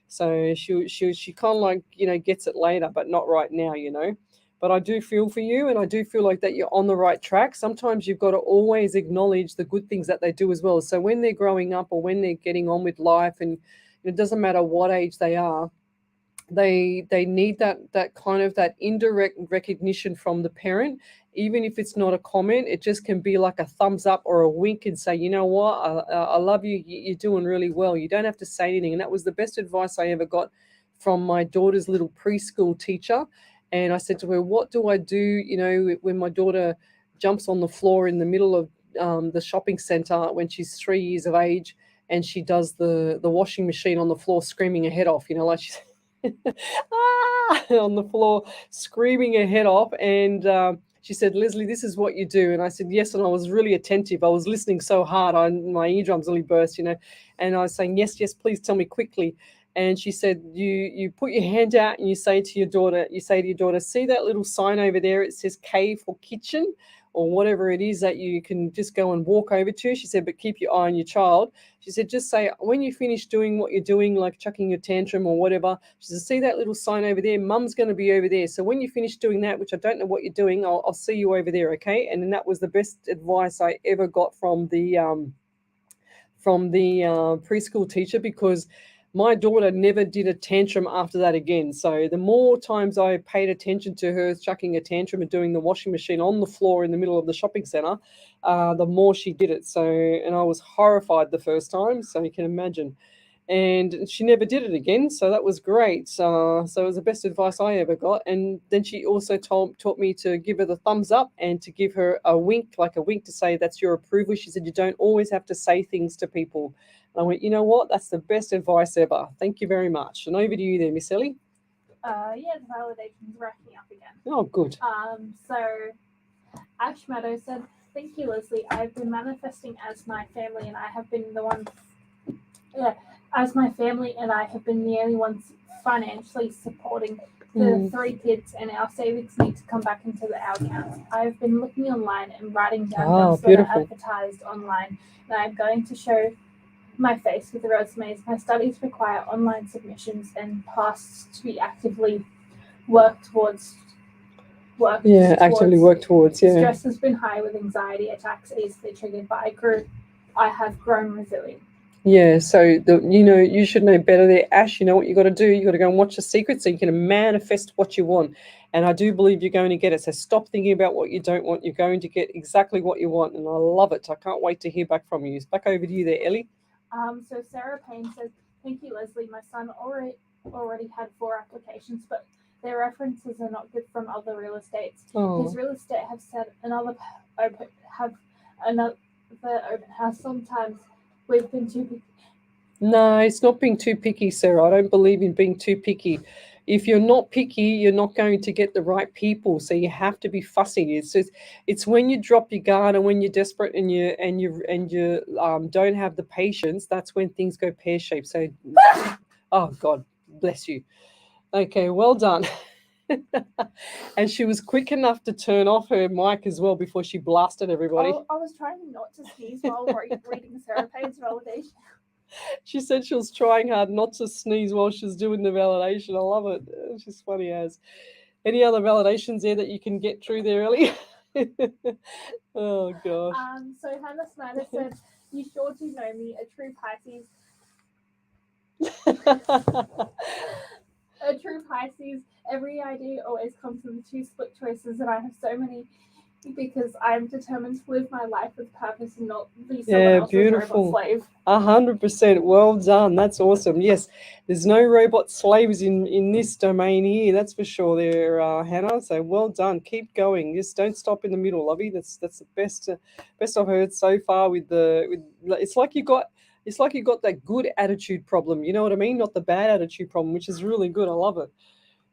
So she kind of like, you know, gets it later, but not right now, you know? But I do feel for you, and I do feel like that you're on the right track. Sometimes you've got to always acknowledge the good things that they do as well. So when they're growing up or when they're getting on with life, and it doesn't matter what age they are, they need that kind of that indirect recognition from the parent. Even if it's not a comment, it just can be like a thumbs up or a wink and say, you know what, I love you. You're doing really well. You don't have to say anything. And that was the best advice I ever got from my daughter's little preschool teacher. And I said to her, what do I do, you know, when my daughter jumps on the floor in the middle of the shopping center when she's 3 years of age, and she does the washing machine on the floor screaming her head off, you know, like she's on the floor screaming her head off. And she said, Lesley, this is what you do. And I said, yes. And I was really attentive. I was listening so hard. My eardrums really burst, you know. And I was saying, yes, please tell me quickly. And she said, you put your hand out and you say to your daughter, see that little sign over there? It says K for kitchen, or whatever it is that you can just go and walk over to. She said, but keep your eye on your child. She said, just say, when you finish doing what you're doing, like chucking your tantrum or whatever, she said, see that little sign over there? Mum's going to be over there. So when you finish doing that, which I don't know what you're doing, I'll see you over there, okay? And then that was the best advice I ever got from the preschool teacher, because my daughter never did a tantrum after that again. So the more times I paid attention to her chucking a tantrum and doing the washing machine on the floor in the middle of the shopping center, the more she did it. So, and I was horrified the first time, so you can imagine. And she never did it again, so that was great. So it was the best advice I ever got. And then she also taught me to give her the thumbs up and to give her a wink, like a wink to say that's your approval. She said, you don't always have to say things to people. And I went, you know what? That's the best advice ever. Thank you very much. And over to you there, Miss Ellie. Yeah, the validation's racking up again. Oh, good. So Ash Meadow said, thank you, Lesley. I've been manifesting as my family, and I have been the one. Yeah. As my family and I have been the only ones financially supporting the 3 kids, and our savings need to come back into our accounts. I've been looking online and writing down jobs that are advertised online, and I'm going to show my face with the resumes. My studies require online submissions and tasks to be actively worked towards. Stress has been high with anxiety attacks easily triggered, but I have grown resilient. Yeah, so you should know better there, Ash. You know what you got to do? You got to go and watch The Secret so you can manifest what you want. And I do believe you're going to get it. So stop thinking about what you don't want. You're going to get exactly what you want, and I love it. I can't wait to hear back from you. Back over to you there, Ellie. So Sarah Payne says, thank you, Lesley. My son already had 4 applications, but their references are not good from other real estates. Oh. His real estate have said another open house. Sometimes we've been too picky. No, it's not being too picky, Sarah. I don't believe in being too picky. If you're not picky, you're not going to get the right people. So you have to be fussy. It's when you drop your guard and when you're desperate and you don't have the patience. That's when things go pear shaped. So, oh God, bless you. Okay, well done. And she was quick enough to turn off her mic as well before she blasted everybody. I was trying not to sneeze while reading Sarah Payne's validation. She said she was trying hard not to sneeze while she was doing the validation. I love it. She's funny as. Any other validations there that you can get through there, Ellie? Oh, gosh. So Hannah Snyder said, "You sure do know me, a true Pisces. A true Pisces. Every idea always comes from the two split choices, and I have so many because I'm determined to live my life with purpose and not be someone else's beautiful. robot slave." 100%. Well done. That's awesome. Yes, there's no robot slaves in this domain here. That's for sure there, Hannah. So well done. Keep going. Just don't stop in the middle, lovey. That's the best I've heard so far with it's like you got that good attitude problem. You know what I mean? Not the bad attitude problem, which is really good. I love it.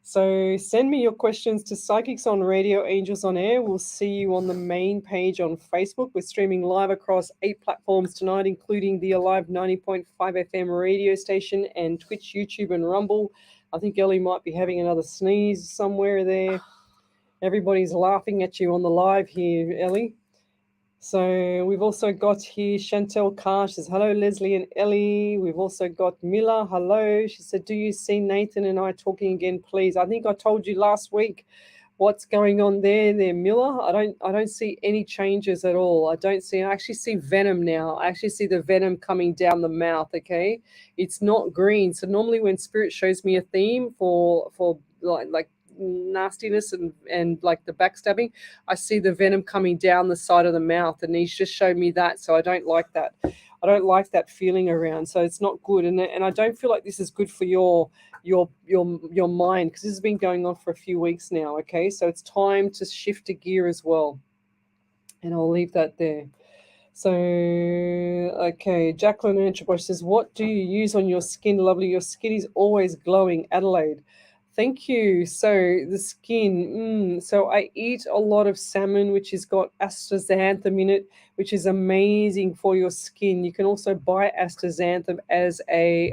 So send me your questions to Psychics on Radio, Angels on Air. We'll see you on the main page on Facebook. We're streaming live across 8 platforms tonight, including the Alive 90.5 FM radio station and Twitch, YouTube, and Rumble. I think Ellie might be having another sneeze somewhere there. Everybody's laughing at you on the live here, Ellie. So we've also got here Chantel Carr. She says, hello, Leslie and Ellie. We've also got Mila. Hello. She said, do you see Nathan and I talking again, please? I think I told you last week what's going on there, Mila. I don't see any changes at all. I actually see venom now. I actually see the venom coming down the mouth, okay? It's not green. So normally when Spirit shows me a theme for like nastiness and like the backstabbing, I see the venom coming down the side of the mouth, and he's just showed me that. So I don't like that. I don't like that feeling around. So it's not good, and I don't feel like this is good for your mind, because this has been going on for a few weeks now. Okay, so it's time to shift a gear as well, and I'll leave that there. So, okay, Jacqueline Antrabosh says, what do you use on your skin, lovely? Your skin is always glowing, Adelaide. Thank you. So the skin, so I eat a lot of salmon, which has got astaxanthin in it, which is amazing for your skin. You can also buy astaxanthin as a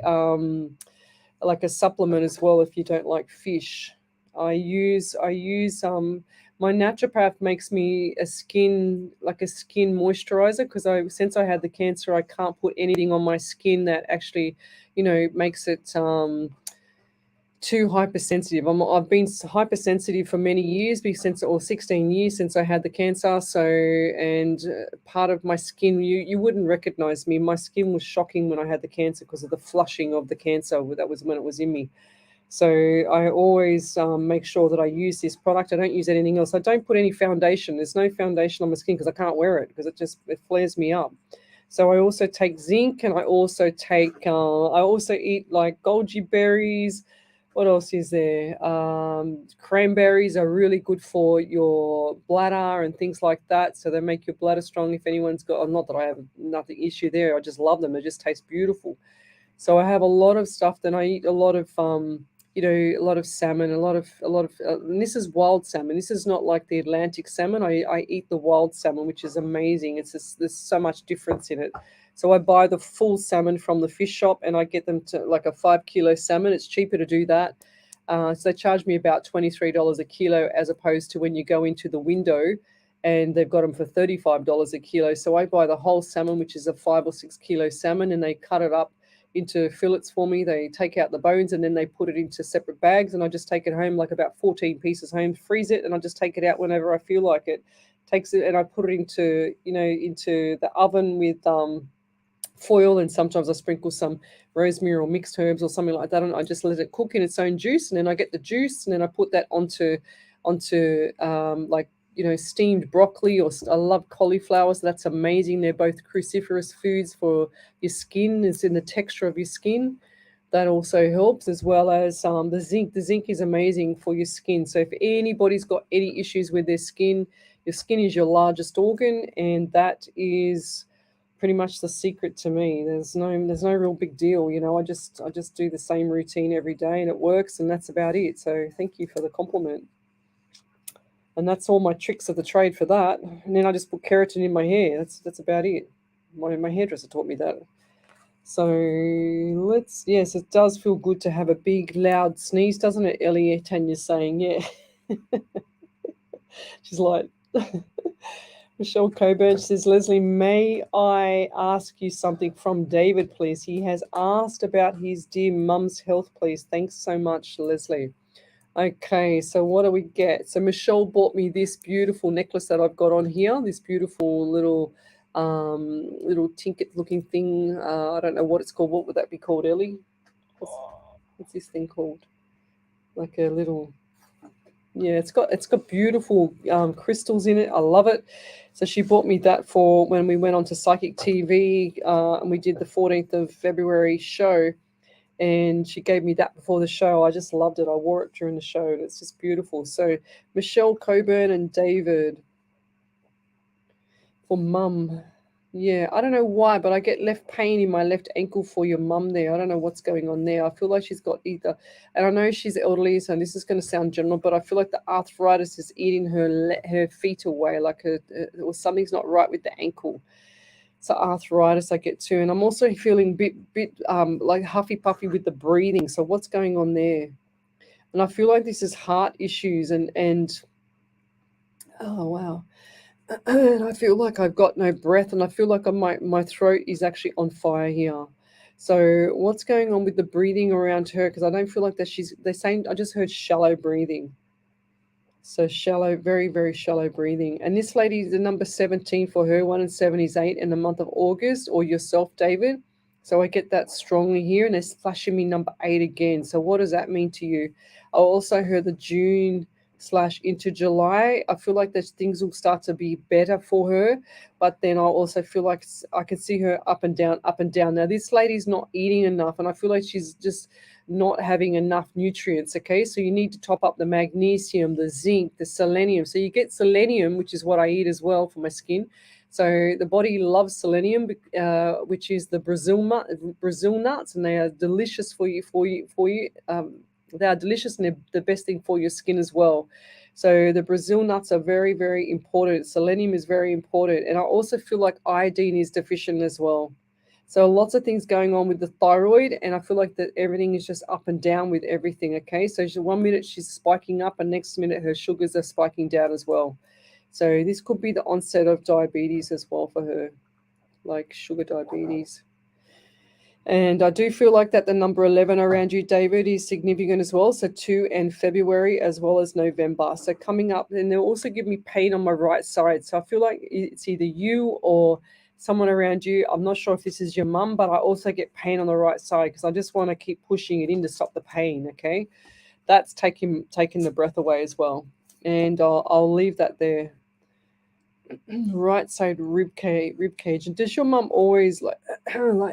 like a supplement as well if you don't like fish. I use my naturopath makes me a skin moisturizer, because since I had the cancer, I can't put anything on my skin that actually, makes it too hypersensitive. I've been hypersensitive for many years, 16 years since I had the cancer. So, and part of my skin, you wouldn't recognize me. My skin was shocking when I had the cancer because of the flushing of the cancer. That was when it was in me. So I always make sure that I use this product. I don't use anything else. I don't put any foundation. There's no foundation on my skin because I can't wear it, because it flares me up. So I also take zinc, and I also eat like goji berries. What else is there? Cranberries are really good for your bladder and things like that. So they make your bladder strong. If anyone's got, not that I have nothing issue there, I just love them. They just taste beautiful. So I have a lot of stuff. Then I eat a lot of, a lot of salmon, and this is wild salmon. This is not like the Atlantic salmon. I eat the wild salmon, which is amazing. There's so much difference in it. So I buy the full salmon from the fish shop, and I get them to like a 5 kilo salmon. It's cheaper to do that. So they charge me about $23 a kilo, as opposed to when you go into the window and they've got them for $35 a kilo. So I buy the whole salmon, which is a 5 or 6 kilo salmon, and they cut it up into fillets for me. They take out the bones, and then they put it into separate bags, and I just take it home, like about 14 pieces home, freeze it, and I just take it out whenever I feel like it. Takes it, and I put it into the oven with foil, and sometimes I sprinkle some rosemary or mixed herbs or something like that, and I just let it cook in its own juice, and then I get the juice, and then I put that onto steamed broccoli, or I love cauliflower, so that's amazing. They're both cruciferous foods for your skin. It's in the texture of your skin. That also helps, as well as the zinc. The zinc is amazing for your skin. So if anybody's got any issues with their skin, your skin is your largest organ, and that is pretty much the secret to me. There's no real big deal, you know. I just do the same routine every day, and it works, and that's about it. So thank you for the compliment. And that's all my tricks of the trade for that. And then I just put keratin in my hair. That's about it. My hairdresser taught me that. So yes, it does feel good to have a big, loud sneeze, doesn't it, Ellie? Tanya's saying, yeah. She's like, Michelle Coburn says, Lesley, may I ask you something from David, please? He has asked about his dear mum's health, please. Thanks so much, Lesley. Okay, so what do we get? So Michelle bought me this beautiful necklace that I've got on here, this beautiful little tinket looking thing. I don't know what it's called. What would that be called, Ellie? What's this thing called? Like a little, yeah, it's got beautiful crystals in it. I love it. So she bought me that for when we went on to Psychic TV and we did the 14th of February show, and she gave me that before the show. I just loved it. I wore it during the show, and it's just beautiful. So Michelle Coburn and David for mum. Yeah, I don't know why, but I get left pain in my left ankle for your mum there. I don't know what's going on there. I feel like she's got either, and I know she's elderly, so this is going to sound general, but I feel like the arthritis is eating her feet away, like or something's not right with the ankle. So arthritis I get too, and I'm also feeling bit like huffy puffy with the breathing. So what's going on there? And I feel like this is heart issues, and oh wow. And I feel like I've got no breath, and I feel like my throat is actually on fire here. So what's going on with the breathing around her? Because I don't feel like that they're saying, I just heard shallow breathing. So shallow, very, very shallow breathing. And this lady, the number 17 for her, 1 and 7 is 8 in the month of August, or yourself, David. So I get that strongly here, and it's flashing me number 8 again. So what does that mean to you? I also heard the June / into July. I feel like those things will start to be better for her, but then I also feel like I can see her up and down, up and down. Now this lady's not eating enough, and I feel like she's just not having enough nutrients. Okay, so you need to top up the magnesium, the zinc, the selenium. So you get selenium, which is what I eat as well for my skin. So the body loves selenium, which is the Brazil nuts, and they are delicious for you. They are delicious, and they're the best thing for your skin as well. So the Brazil nuts are very, very important. Selenium is very important. And I also feel like iodine is deficient as well. So lots of things going on with the thyroid, and I feel like that everything is just up and down with everything, okay? So 1 minute she's spiking up, and next minute her sugars are spiking down as well. So this could be the onset of diabetes as well for her, like sugar diabetes. And I do feel like that the number 11 around you, David, is significant as well. So 2 and February as well as November. So coming up, and they'll also give me pain on my right side. So I feel like it's either you or someone around you. I'm not sure if this is your mum, but I also get pain on the right side because I just want to keep pushing it in to stop the pain, okay? That's taking the breath away as well. And I'll leave that there. Right side rib cage. And does your mum always like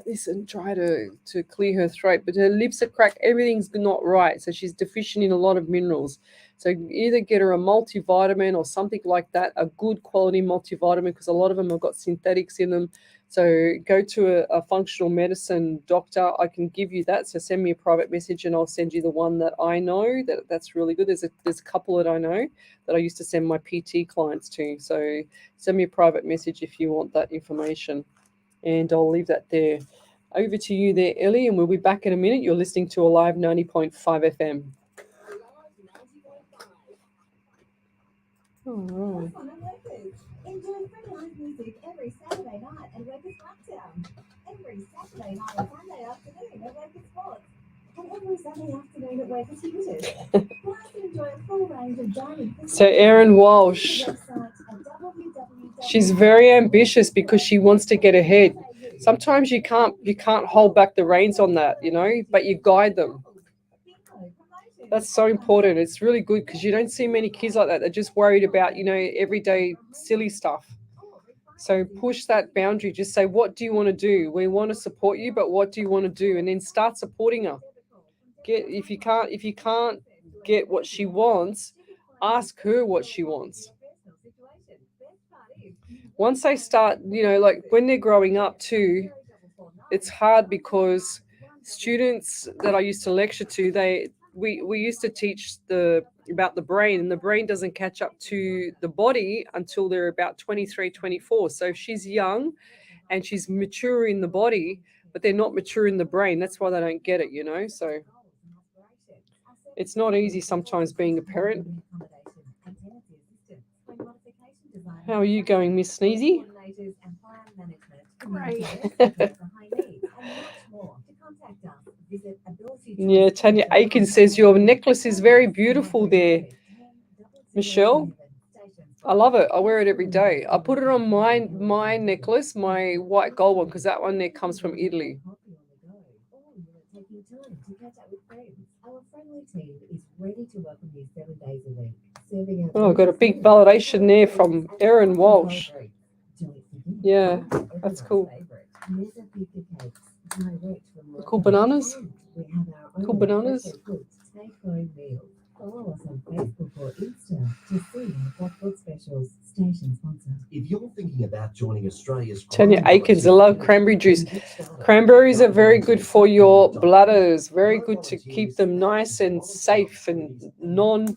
this and try to clear her throat? But her lips are cracked. Everything's not right. So she's deficient in a lot of minerals. So either get her a multivitamin or something like that, a good quality multivitamin, because a lot of them have got synthetics in them. So go to a functional medicine doctor. I can give you that. So send me a private message and I'll send you the one that I know that's really good. There's a couple that I know that I used to send my PT clients to. So send me a private message if you want that information. And I'll leave that there. Over to you there, Ellie, and we'll be back in a minute. You're listening to Alive 90.5 FM. All right. Enjoy free live music every Saturday night at Workers Lockdown. Every Saturday night and Sunday afternoon at Workers Sports. And every Sunday afternoon at Workers Tutors. Plus enjoy a full range of dining. So Erin Walsh, she's very ambitious because she wants to get ahead. Sometimes you can't hold back the reins on that, but you guide them. That's so important. It's really good because you don't see many kids like that. They're just worried about, everyday silly stuff. So push that boundary. Just say, what do you want to do? We want to support you, but what do you want to do? And then start supporting her. If you can't get what she wants, ask her what she wants. Once they start, like when they're growing up too, it's hard because students that I used to lecture to, we used to teach about the brain, and the brain doesn't catch up to the body until they're about 23, 24. So if she's young and she's mature in the body, but they're not mature in the brain, that's why they don't get it, So it's not easy sometimes being a parent. How are you going, Miss Sneezy? Right. Yeah, Tanya Aiken says your necklace is very beautiful there. Michelle, I love it. I wear it every day. I put it on my necklace, my white gold one, because that one there comes from Italy. Oh, I've got a big validation there from Erin Walsh. Yeah, that's cool. Cool bananas. Cool bananas. Follow us on Facebook or Insta to see our Blackboard specials. Station sponsored. If you're thinking about joining Australia's Tanya Aikens, I love cranberry juice. Cranberries are very good for your bladders. Very good to keep them nice and safe and no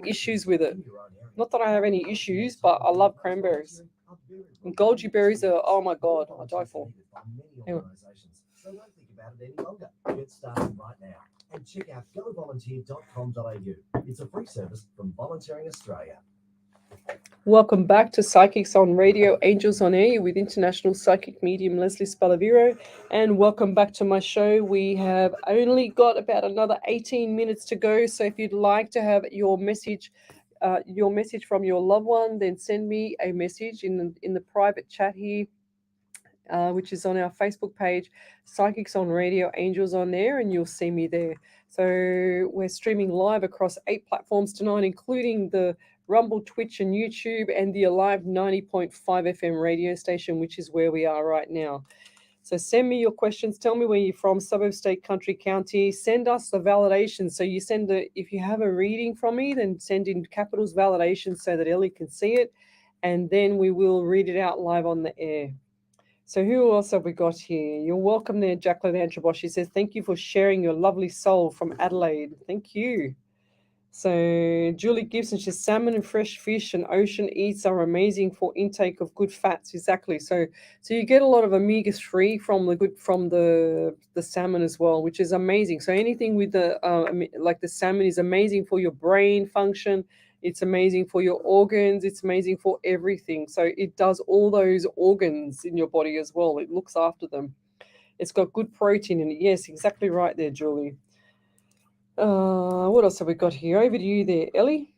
issues with it. Not that I have any issues, but I love cranberries. And goji berries are, oh my God, I die for. Anyway. So don't think about it any longer. Get started right now. And check out govolunteer.com.au. It's a free service from Volunteering Australia. Welcome back to Psychics on Radio, Angels on Air with International Psychic Medium Lesley Spaliviero. And welcome back to my show. We have only got about another 18 minutes to go. So if you'd like to have your message from your loved one, then send me a message in the private chat here. Which is on our Facebook page, Psychics on Radio, Angels on Air, and you'll see me there. So we're streaming live across 8 platforms tonight, including the Rumble, Twitch, and YouTube, and the Alive 90.5 FM radio station, which is where we are right now. So send me your questions. Tell me where you're from, suburb, state, country, county. Send us the validation. So you if you have a reading from me, then send in capitals validation so that Ellie can see it, and then we will read it out live on the air. So who else have we got here? You're welcome there, Jacqueline Antrabosh. She says, thank you for sharing your lovely soul from Adelaide. Thank you. So Julie Gibson, she says, salmon and fresh fish and ocean eats are amazing for intake of good fats. Exactly. So you get a lot of omega-3 from the salmon as well, which is amazing. So anything with like the salmon is amazing for your brain function. It's amazing for your organs. It's amazing for everything. So it does all those organs in your body as well. It looks after them. It's got good protein in it. Yes, exactly right there, Julie. What else have we got here? Over to you there, Ellie.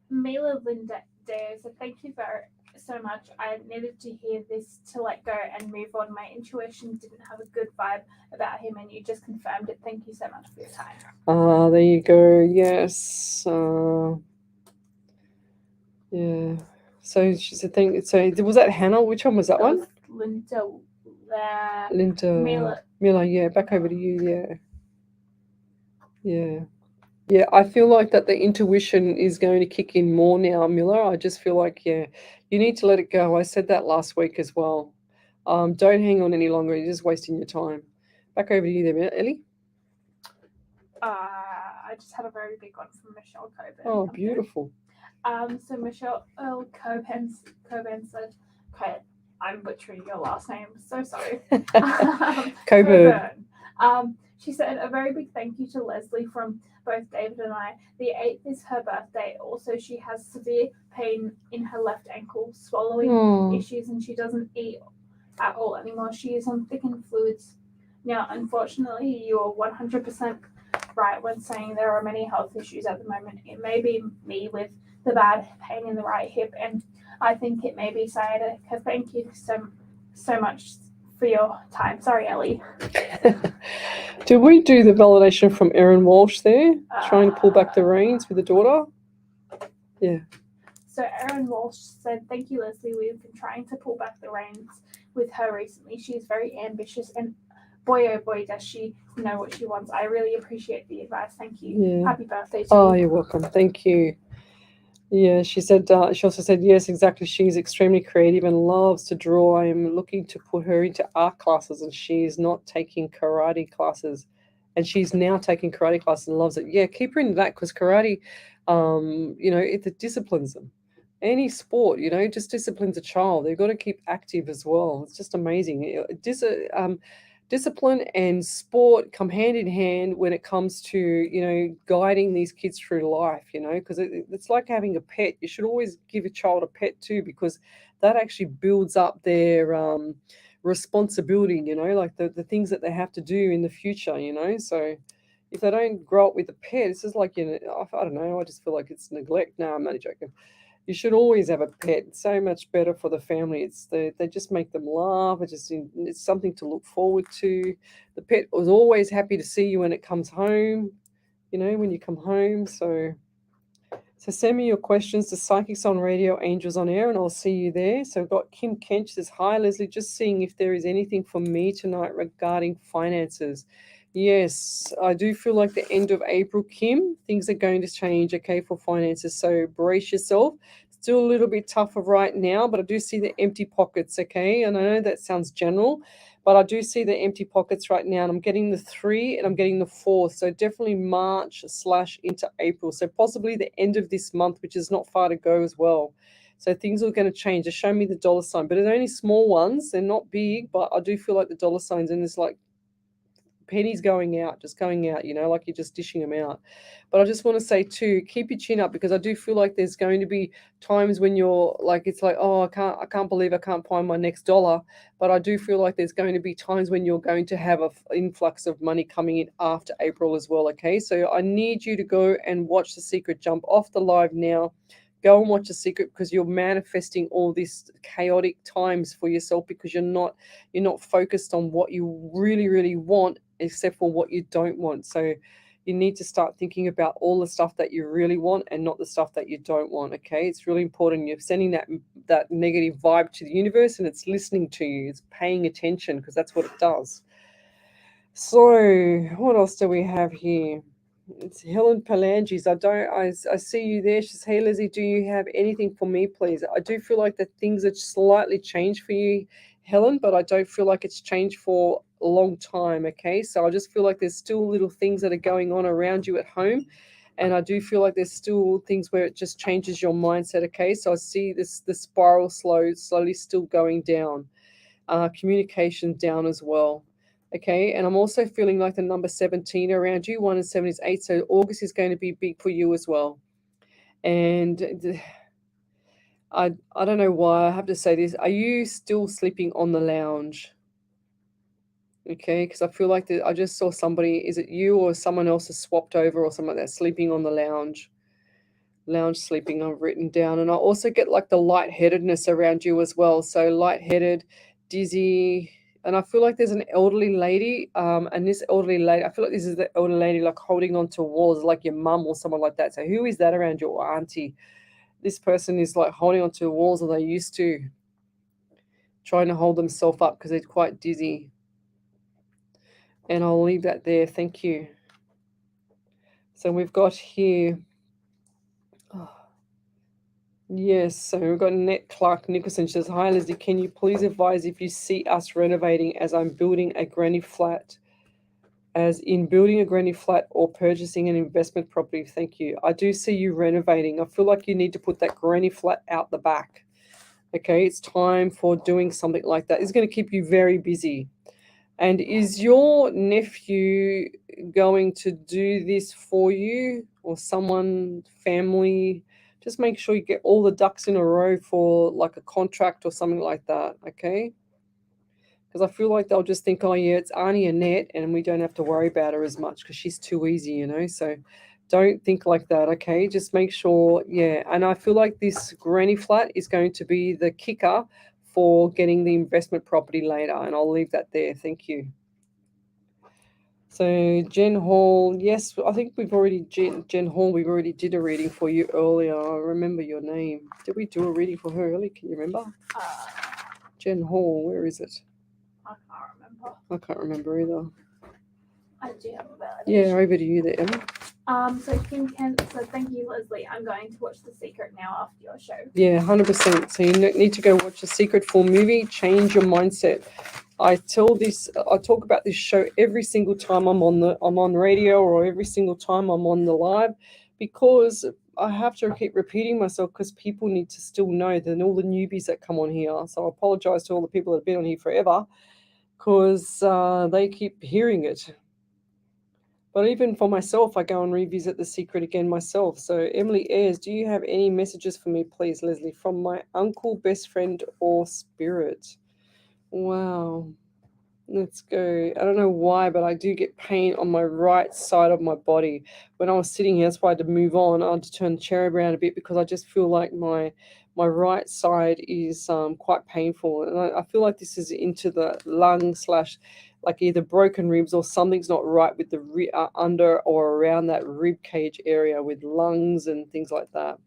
Mila Linda Dare, so thank you so much. I needed to hear this to let go and move on. My intuition didn't have a good vibe about him, and you just confirmed it. Thank you so much for your time. There you go. Yes. Yeah. So she's a thing. So was that Hannah? Which one was that one? Linda. Mila. Yeah. Back over to you. Yeah. Yeah. Yeah, I feel like that the intuition is going to kick in more now, Miller. I just feel like, you need to let it go. I said that last week as well. Don't hang on any longer. You're just wasting your time. Back over to you there, Ellie. I just had a very big one from Michelle Coburn. Oh, beautiful. So Michelle Coburn said, okay, I'm butchering your last name. So sorry. Coburn. She said, a very big thank you to Lesley from both David and I. The 8th is her birthday. Also, she has severe pain in her left ankle, swallowing issues, and she doesn't eat at all anymore. She is on thickened fluids. Now, unfortunately, you are 100% right when saying there are many health issues at the moment. It may be me with the bad pain in the right hip, and I think it may be sciatica. Thank you so much for your time. Sorry, Ellie. Did we do the validation from Erin Walsh there? Trying to pull back the reins with the daughter? Yeah. So Erin Walsh said, "Thank you, Lesley. We've been trying to pull back the reins with her recently. She's very ambitious, and boy, oh boy, does she know what she wants. I really appreciate the advice. Thank you. Yeah. Happy birthday to Oh, you." you're welcome. Thank you. Yeah, she said. She also said, yes, exactly. She's extremely creative and loves to draw. I am looking to put her into art classes, and she's not taking karate classes, and she's now taking karate classes and loves it. Yeah, keep her into that because karate, it disciplines them. Any sport, just disciplines a child. They've got to keep active as well. It's just amazing. Discipline and sport come hand in hand when it comes to guiding these kids through life, because it's like having a pet. You should always give a child a pet too, because that actually builds up their responsibility, like the things that they have to do in the future, so if they don't grow up with a pet, it's just like, I don't know, I just feel like it's neglect. No, I'm only joking. You should always have a pet. It's so much better for the family. They just make them laugh. It's something to look forward to. The pet was always happy to see you when it comes home, when you come home. So send me your questions to Psychics on Radio, Angels on Air, and I'll see you there. So we've got Kim Kench says, "Hi Lesley, just seeing if there is anything for me tonight regarding finances." Yes, I do feel like the end of April, Kim, things are going to change, okay, for finances. So brace yourself. Still a little bit tougher right now, but I do see the empty pockets, okay? And I know that sounds general, but I do see the empty pockets right now. And I'm getting the 3 and I'm getting the 4. So definitely March / into April. So possibly the end of this month, which is not far to go as well. So things are going to change. Just show me the dollar sign, but it's only small ones. They're not big, but I do feel like the dollar signs, and it's like pennies just going out, like you're just dishing them out. But I just want to say too, keep your chin up, because I do feel like there's going to be times when you're like, it's like, oh, I can't believe I can't find my next dollar. But I do feel like there's going to be times when you're going to have an influx of money coming in after April as well. Okay, so I need you to go and watch The Secret. Jump off the live now. Go and watch The Secret, because you're manifesting all these chaotic times for yourself, because you're not focused on what you really, really want, except for what you don't want. So you need to start thinking about all the stuff that you really want and not the stuff that you don't want. Okay, it's really important. You're sending that negative vibe to the universe, and it's listening to you. It's paying attention, because that's what it does. So what else do we have here? It's Helen Palangis. I see you there. She says, "Hey Lizzie, do you have anything for me, please?" I do feel like that things have slightly changed for you, Helen, but I don't feel like it's changed for a long time. Okay, so I just feel like there's still little things that are going on around you at home, and I do feel like there's still things where it just changes your mindset. Okay, so I see the spiral slowly still going down. Communication down as well. Okay, and I'm also feeling like the number 17 around you. 1 and 7 is 8, so August is going to be big for you as well. And I don't know why I have to say this. Are you still sleeping on the lounge? Okay, because I feel like I just saw somebody. Is it you or someone else has swapped over or something like that, sleeping on the lounge? Lounge sleeping, I've written down. And I also get like the lightheadedness around you as well. So lightheaded, dizzy. And I feel like there's an elderly lady, and this elderly lady, I feel like this is the elderly lady like holding onto walls, like your mum or someone like that. So who is that around your auntie? This person is like holding onto walls, or they used to, trying to hold themselves up because they're quite dizzy. And I'll leave that there. Thank you. So we've got here. Oh. Yes, so we've got Annette Clark Nicholson. She says, "Hi Leslie, can you please advise if you see us renovating, as I'm building a granny flat, as in building a granny flat or purchasing an investment property? Thank you." I do see you renovating. I feel like you need to put that granny flat out the back. Okay, it's time for doing something like that. It's going to keep you very busy. And is your nephew going to do this for you, or someone, family? Just make sure you get all the ducks in a row for like a contract or something like that, okay? Because I feel like they'll just think, oh yeah, it's Auntie Annette, and we don't have to worry about her as much because she's too easy, So don't think like that, okay? Just make sure, yeah. And I feel like this granny flat is going to be the kicker for getting the investment property later, and I'll leave that there. Thank you. So Jen Hall, yes, I think we've already Jen Hall. We've already did a reading for you earlier. I remember your name. Did we do a reading for her earlier? Can you remember? Jen Hall, where is it? I can't remember. I can't remember either. I do have a validation. Yeah, over to you there, Emma. So Kim Kent, so thank you, Leslie. I'm going to watch The Secret now after your show. Yeah, 100%. So you need to go watch The Secret full movie. Change your mindset. I talk about this show every single time I'm on radio, or every single time I'm on the live, because I have to keep repeating myself, because people need to still know that all the newbies that come on here. So I apologize to all the people that have been on here forever, because they keep hearing it. But even for myself, I go and revisit The Secret again myself. So Emily Ayres, do you have any messages for me, please, Leslie, from my uncle, best friend, or spirit? Wow. Let's go. I don't know why, but I do get pain on my right side of my body. When I was sitting here, that's why I had to move on. I had to turn the chair around a bit, because I just feel like my right side is quite painful. And I feel like this is into the lung / like either broken ribs, or something's not right with the under or around that rib cage area, with lungs and things like that.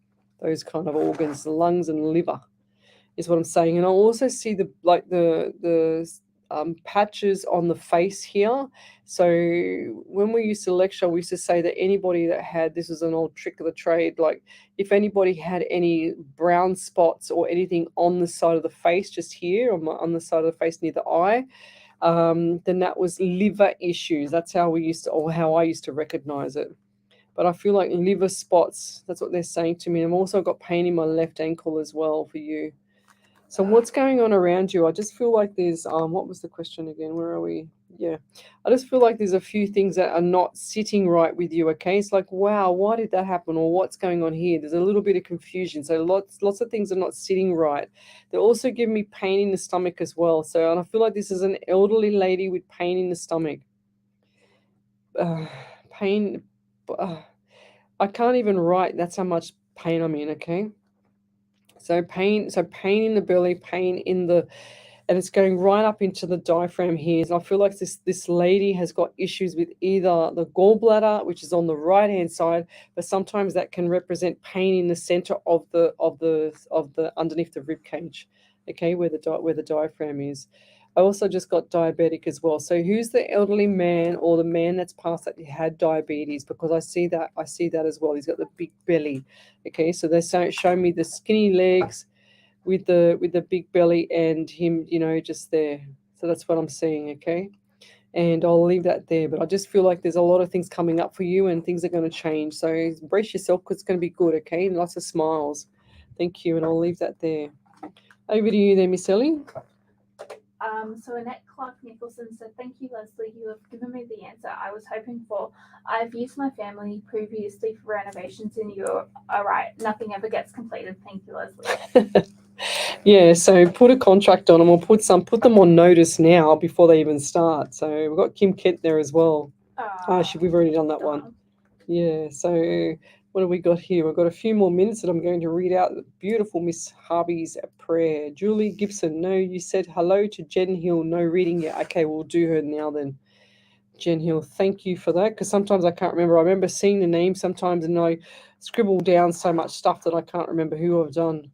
Those kind of organs, the lungs and liver is what I'm saying. And I also see the patches on the face here. So when we used to lecture, we used to say that anybody that had, this is an old trick of the trade, like if anybody had any brown spots or anything on the side of the face, just here on the side of the face near the eye, then that was liver issues. That's how we used to, or how I used to recognize it. But I feel like liver spots, that's what they're saying to me. I've also got pain in my left ankle as well for you. So what's going on around you? I just feel like there's, what was the question again? Where are we? Yeah. I just feel like there's a few things that are not sitting right with you, okay? It's like, wow, why did that happen? Or what's going on here? There's a little bit of confusion. So lots of things are not sitting right. They also give me pain in the stomach as well. So, and I feel like this is an elderly lady with pain in the stomach. Pain, I can't even write. That's how much pain I'm in, okay? So pain in the belly, pain in the, and it's going right up into the diaphragm here. And I feel like this lady has got issues with either the gallbladder, which is on the right hand side, but sometimes that can represent pain in the center of the underneath the rib cage, okay, where the diaphragm is. I also just got diabetic as well. So who's the elderly man, or the man that's passed that had diabetes? Because I see that as well. He's got the big belly. Okay, so they're showing me the skinny legs with the big belly, and him, just there. So that's what I'm seeing, okay? And I'll leave that there. But I just feel like there's a lot of things coming up for you, and things are going to change. So brace yourself, because it's going to be good, okay? And lots of smiles. Thank you, and I'll leave that there. Over to you there, Miss Ellie. So Annette Clark Nicholson said, thank you, Leslie. You have given me the answer I was hoping for. I've used my family previously for renovations, and you're all right. Nothing ever gets completed. Thank you, Leslie. Yeah, so put a contract on them, or put them on notice now before they even start. So we've got Kim Kent there as well. We've already done that one. Yeah, so what have we got here? We've got a few more minutes that I'm going to read out. Beautiful Miss Harvey's prayer. Julie Gibson, no, you said hello to Jen Hill. No reading yet. Okay, we'll do her now then. Jen Hill, thank you for that, because sometimes I can't remember. I remember seeing the name sometimes, and I scribble down so much stuff that I can't remember who I've done.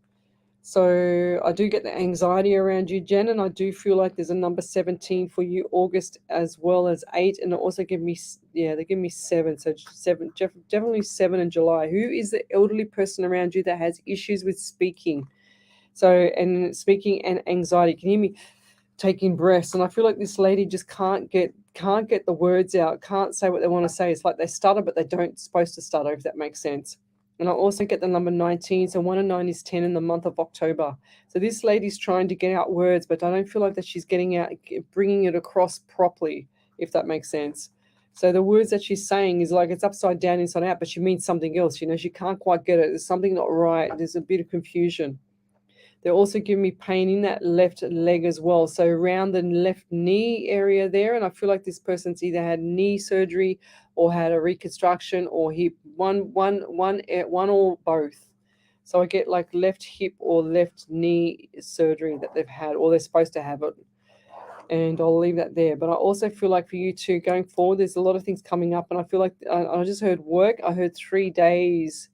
So I do get the anxiety around you, Jen, and I do feel like there's a number 17 for you, August, as well as 8, and it also give me 7. So 7, definitely 7 in July. Who is the elderly person around you that has issues with speaking? So, and speaking and anxiety. Can you hear me? Taking breaths, and I feel like this lady just can't get the words out, can't say what they want to say. It's like they stutter, but they don't supposed to stutter, if that makes sense. And I also get the number 19. So 1 and 9 is 10 in the month of October. So this lady's trying to get out words, but I don't feel like that she's bringing it across properly, if that makes sense. So the words that she's saying is like it's upside down, inside out, but she means something else. She can't quite get it. There's something not right. There's a bit of confusion. They also give me pain in that left leg as well. So around the left knee area there. And I feel like this person's either had knee surgery or had a reconstruction, or hip, one or both. So I get like left hip or left knee surgery that they've had, or they're supposed to have it. And I'll leave that there. But I also feel like for you two going forward, there's a lot of things coming up. And I feel like I just heard work. I heard 3 days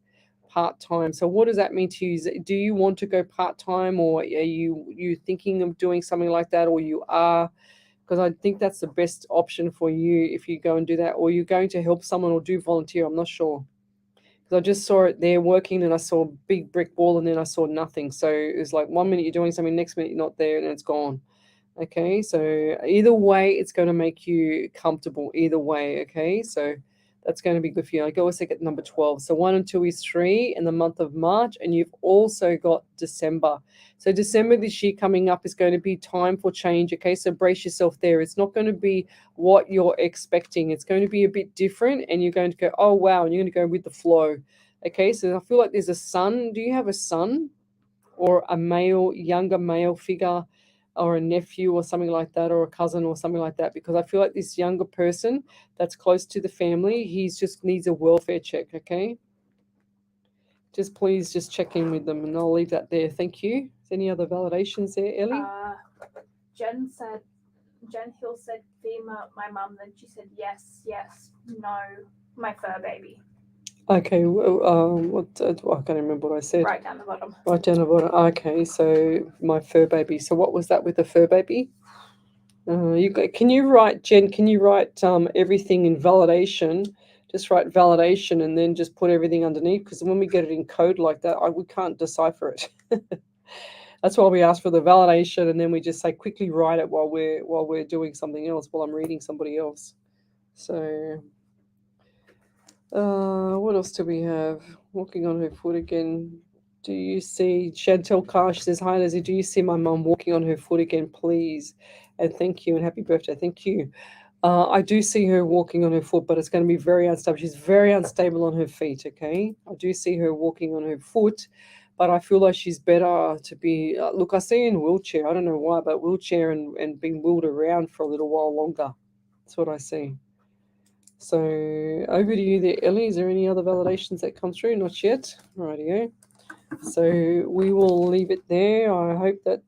part-time. So what does that mean to you? Do you want to go part-time, or are you thinking of doing something like that, or you are? Because I think that's the best option for you if you go and do that, or you're going to help someone or do volunteer. I'm not sure. Because I just saw it there working, and I saw a big brick wall, and then I saw nothing. So it was like 1 minute you're doing something, next minute you're not there, and it's gone. Okay, so either way, it's going to make you comfortable either way. Okay, so that's going to be good for you. I go a second number 12. So 1 and 2 is 3 in the month of March, and you've also got December. So December this year coming up is going to be time for change. Okay, so brace yourself there. It's not going to be what you're expecting. It's going to be a bit different, and you're going to go, oh wow, and you're going to go with the flow. Okay, so I feel like there's a son. Do you have a son or a male, younger male figure, or a nephew or something like that, or a cousin or something like that? Because I feel like this younger person that's close to the family, he's just needs a welfare check. Okay, just please just check in with them, and I'll leave that there. Thank you. Is any other validations there, Ellie? Jen Hill said FEMA, my mum, then she said yes, no, my fur baby. Okay, well, I can't remember what I said. Right down the bottom. Right down the bottom. Okay, so my fur baby. So what was that with the fur baby? Can you write, Jen? Can you write everything in validation? Just write validation and then just put everything underneath, because when we get it in code like that, we can't decipher it. That's why we ask for the validation, and then we just say quickly write it while we're doing something else, while I'm reading somebody else. So. What else do we have? Walking on her foot again. Do you see Chantel Karsh says, hi Leslie, do you see my mum walking on her foot again, please? And thank you, and happy birthday. Thank you. I do see her walking on her foot, but it's going to be very unstable. She's very unstable on her feet, okay? I do see her walking on her foot, but I feel like she's better to be, look, I see her in a wheelchair. I don't know why, but wheelchair and being wheeled around for a little while longer. That's what I see. So over to you there, Ellie. Is there any other validations that come through? Not yet. Rightio. So we will leave it there. I hope that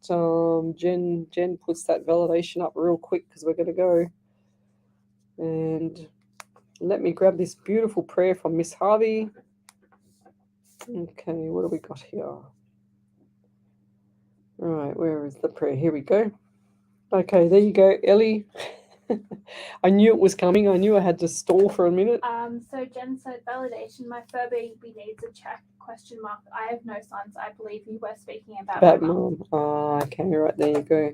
Jen puts that validation up real quick, because we're going to go. And let me grab this beautiful prayer from Miss Harvey. Okay, what do we got here? All right, where is the prayer? Here we go. Okay, there you go, Ellie. I knew it was coming. I knew I had to stall for a minute. So Jen said, validation, my fur baby needs a check, ? I have no sons. I believe you were speaking about mom. Okay, right, there you go.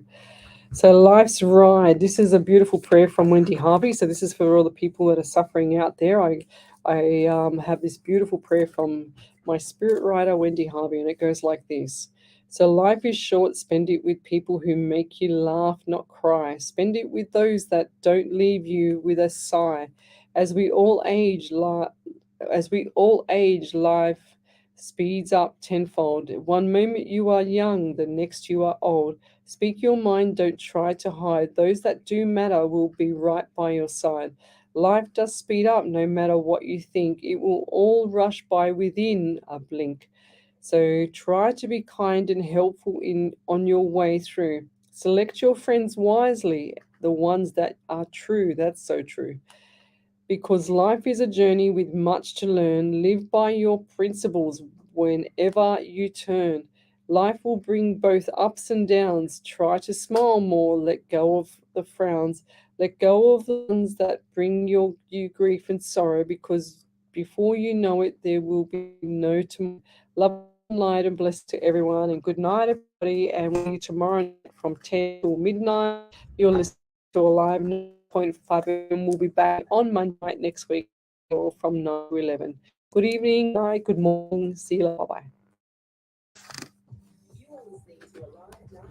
So life's ride. This is a beautiful prayer from Wendy Harvey. So this is for all the people that are suffering out there. I have this beautiful prayer from my spirit writer, Wendy Harvey, and it goes like this. So life is short, spend it with people who make you laugh, not cry. Spend it with those that don't leave you with a sigh. As we all age, life speeds up tenfold. One moment you are young, the next you are old. Speak your mind, don't try to hide. Those that do matter will be right by your side. Life does speed up no matter what you think. It will all rush by within a blink. So try to be kind and helpful on your way through. Select your friends wisely, the ones that are true. That's so true. Because life is a journey with much to learn. Live by your principles whenever you turn. Life will bring both ups and downs. Try to smile more. Let go of the frowns. Let go of the ones that bring you grief and sorrow, because before you know it, there will be no tomorrow. Love and light and bless to everyone, and good night, everybody. And we'll see you tomorrow night from 10 till midnight. You're listening to Alive 9.5, and we'll be back on Monday night next week from 9 to 11. Good evening, night, good morning. See you later. Bye-bye. You are listening to Alive 9.5.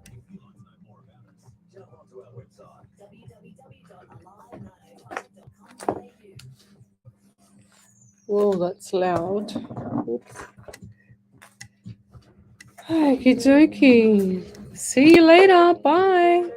If you'd like to know more about us, jump onto our website, www.alive905.com.au. Well, that's loud. Oops. Okie dokie. See you later. Bye.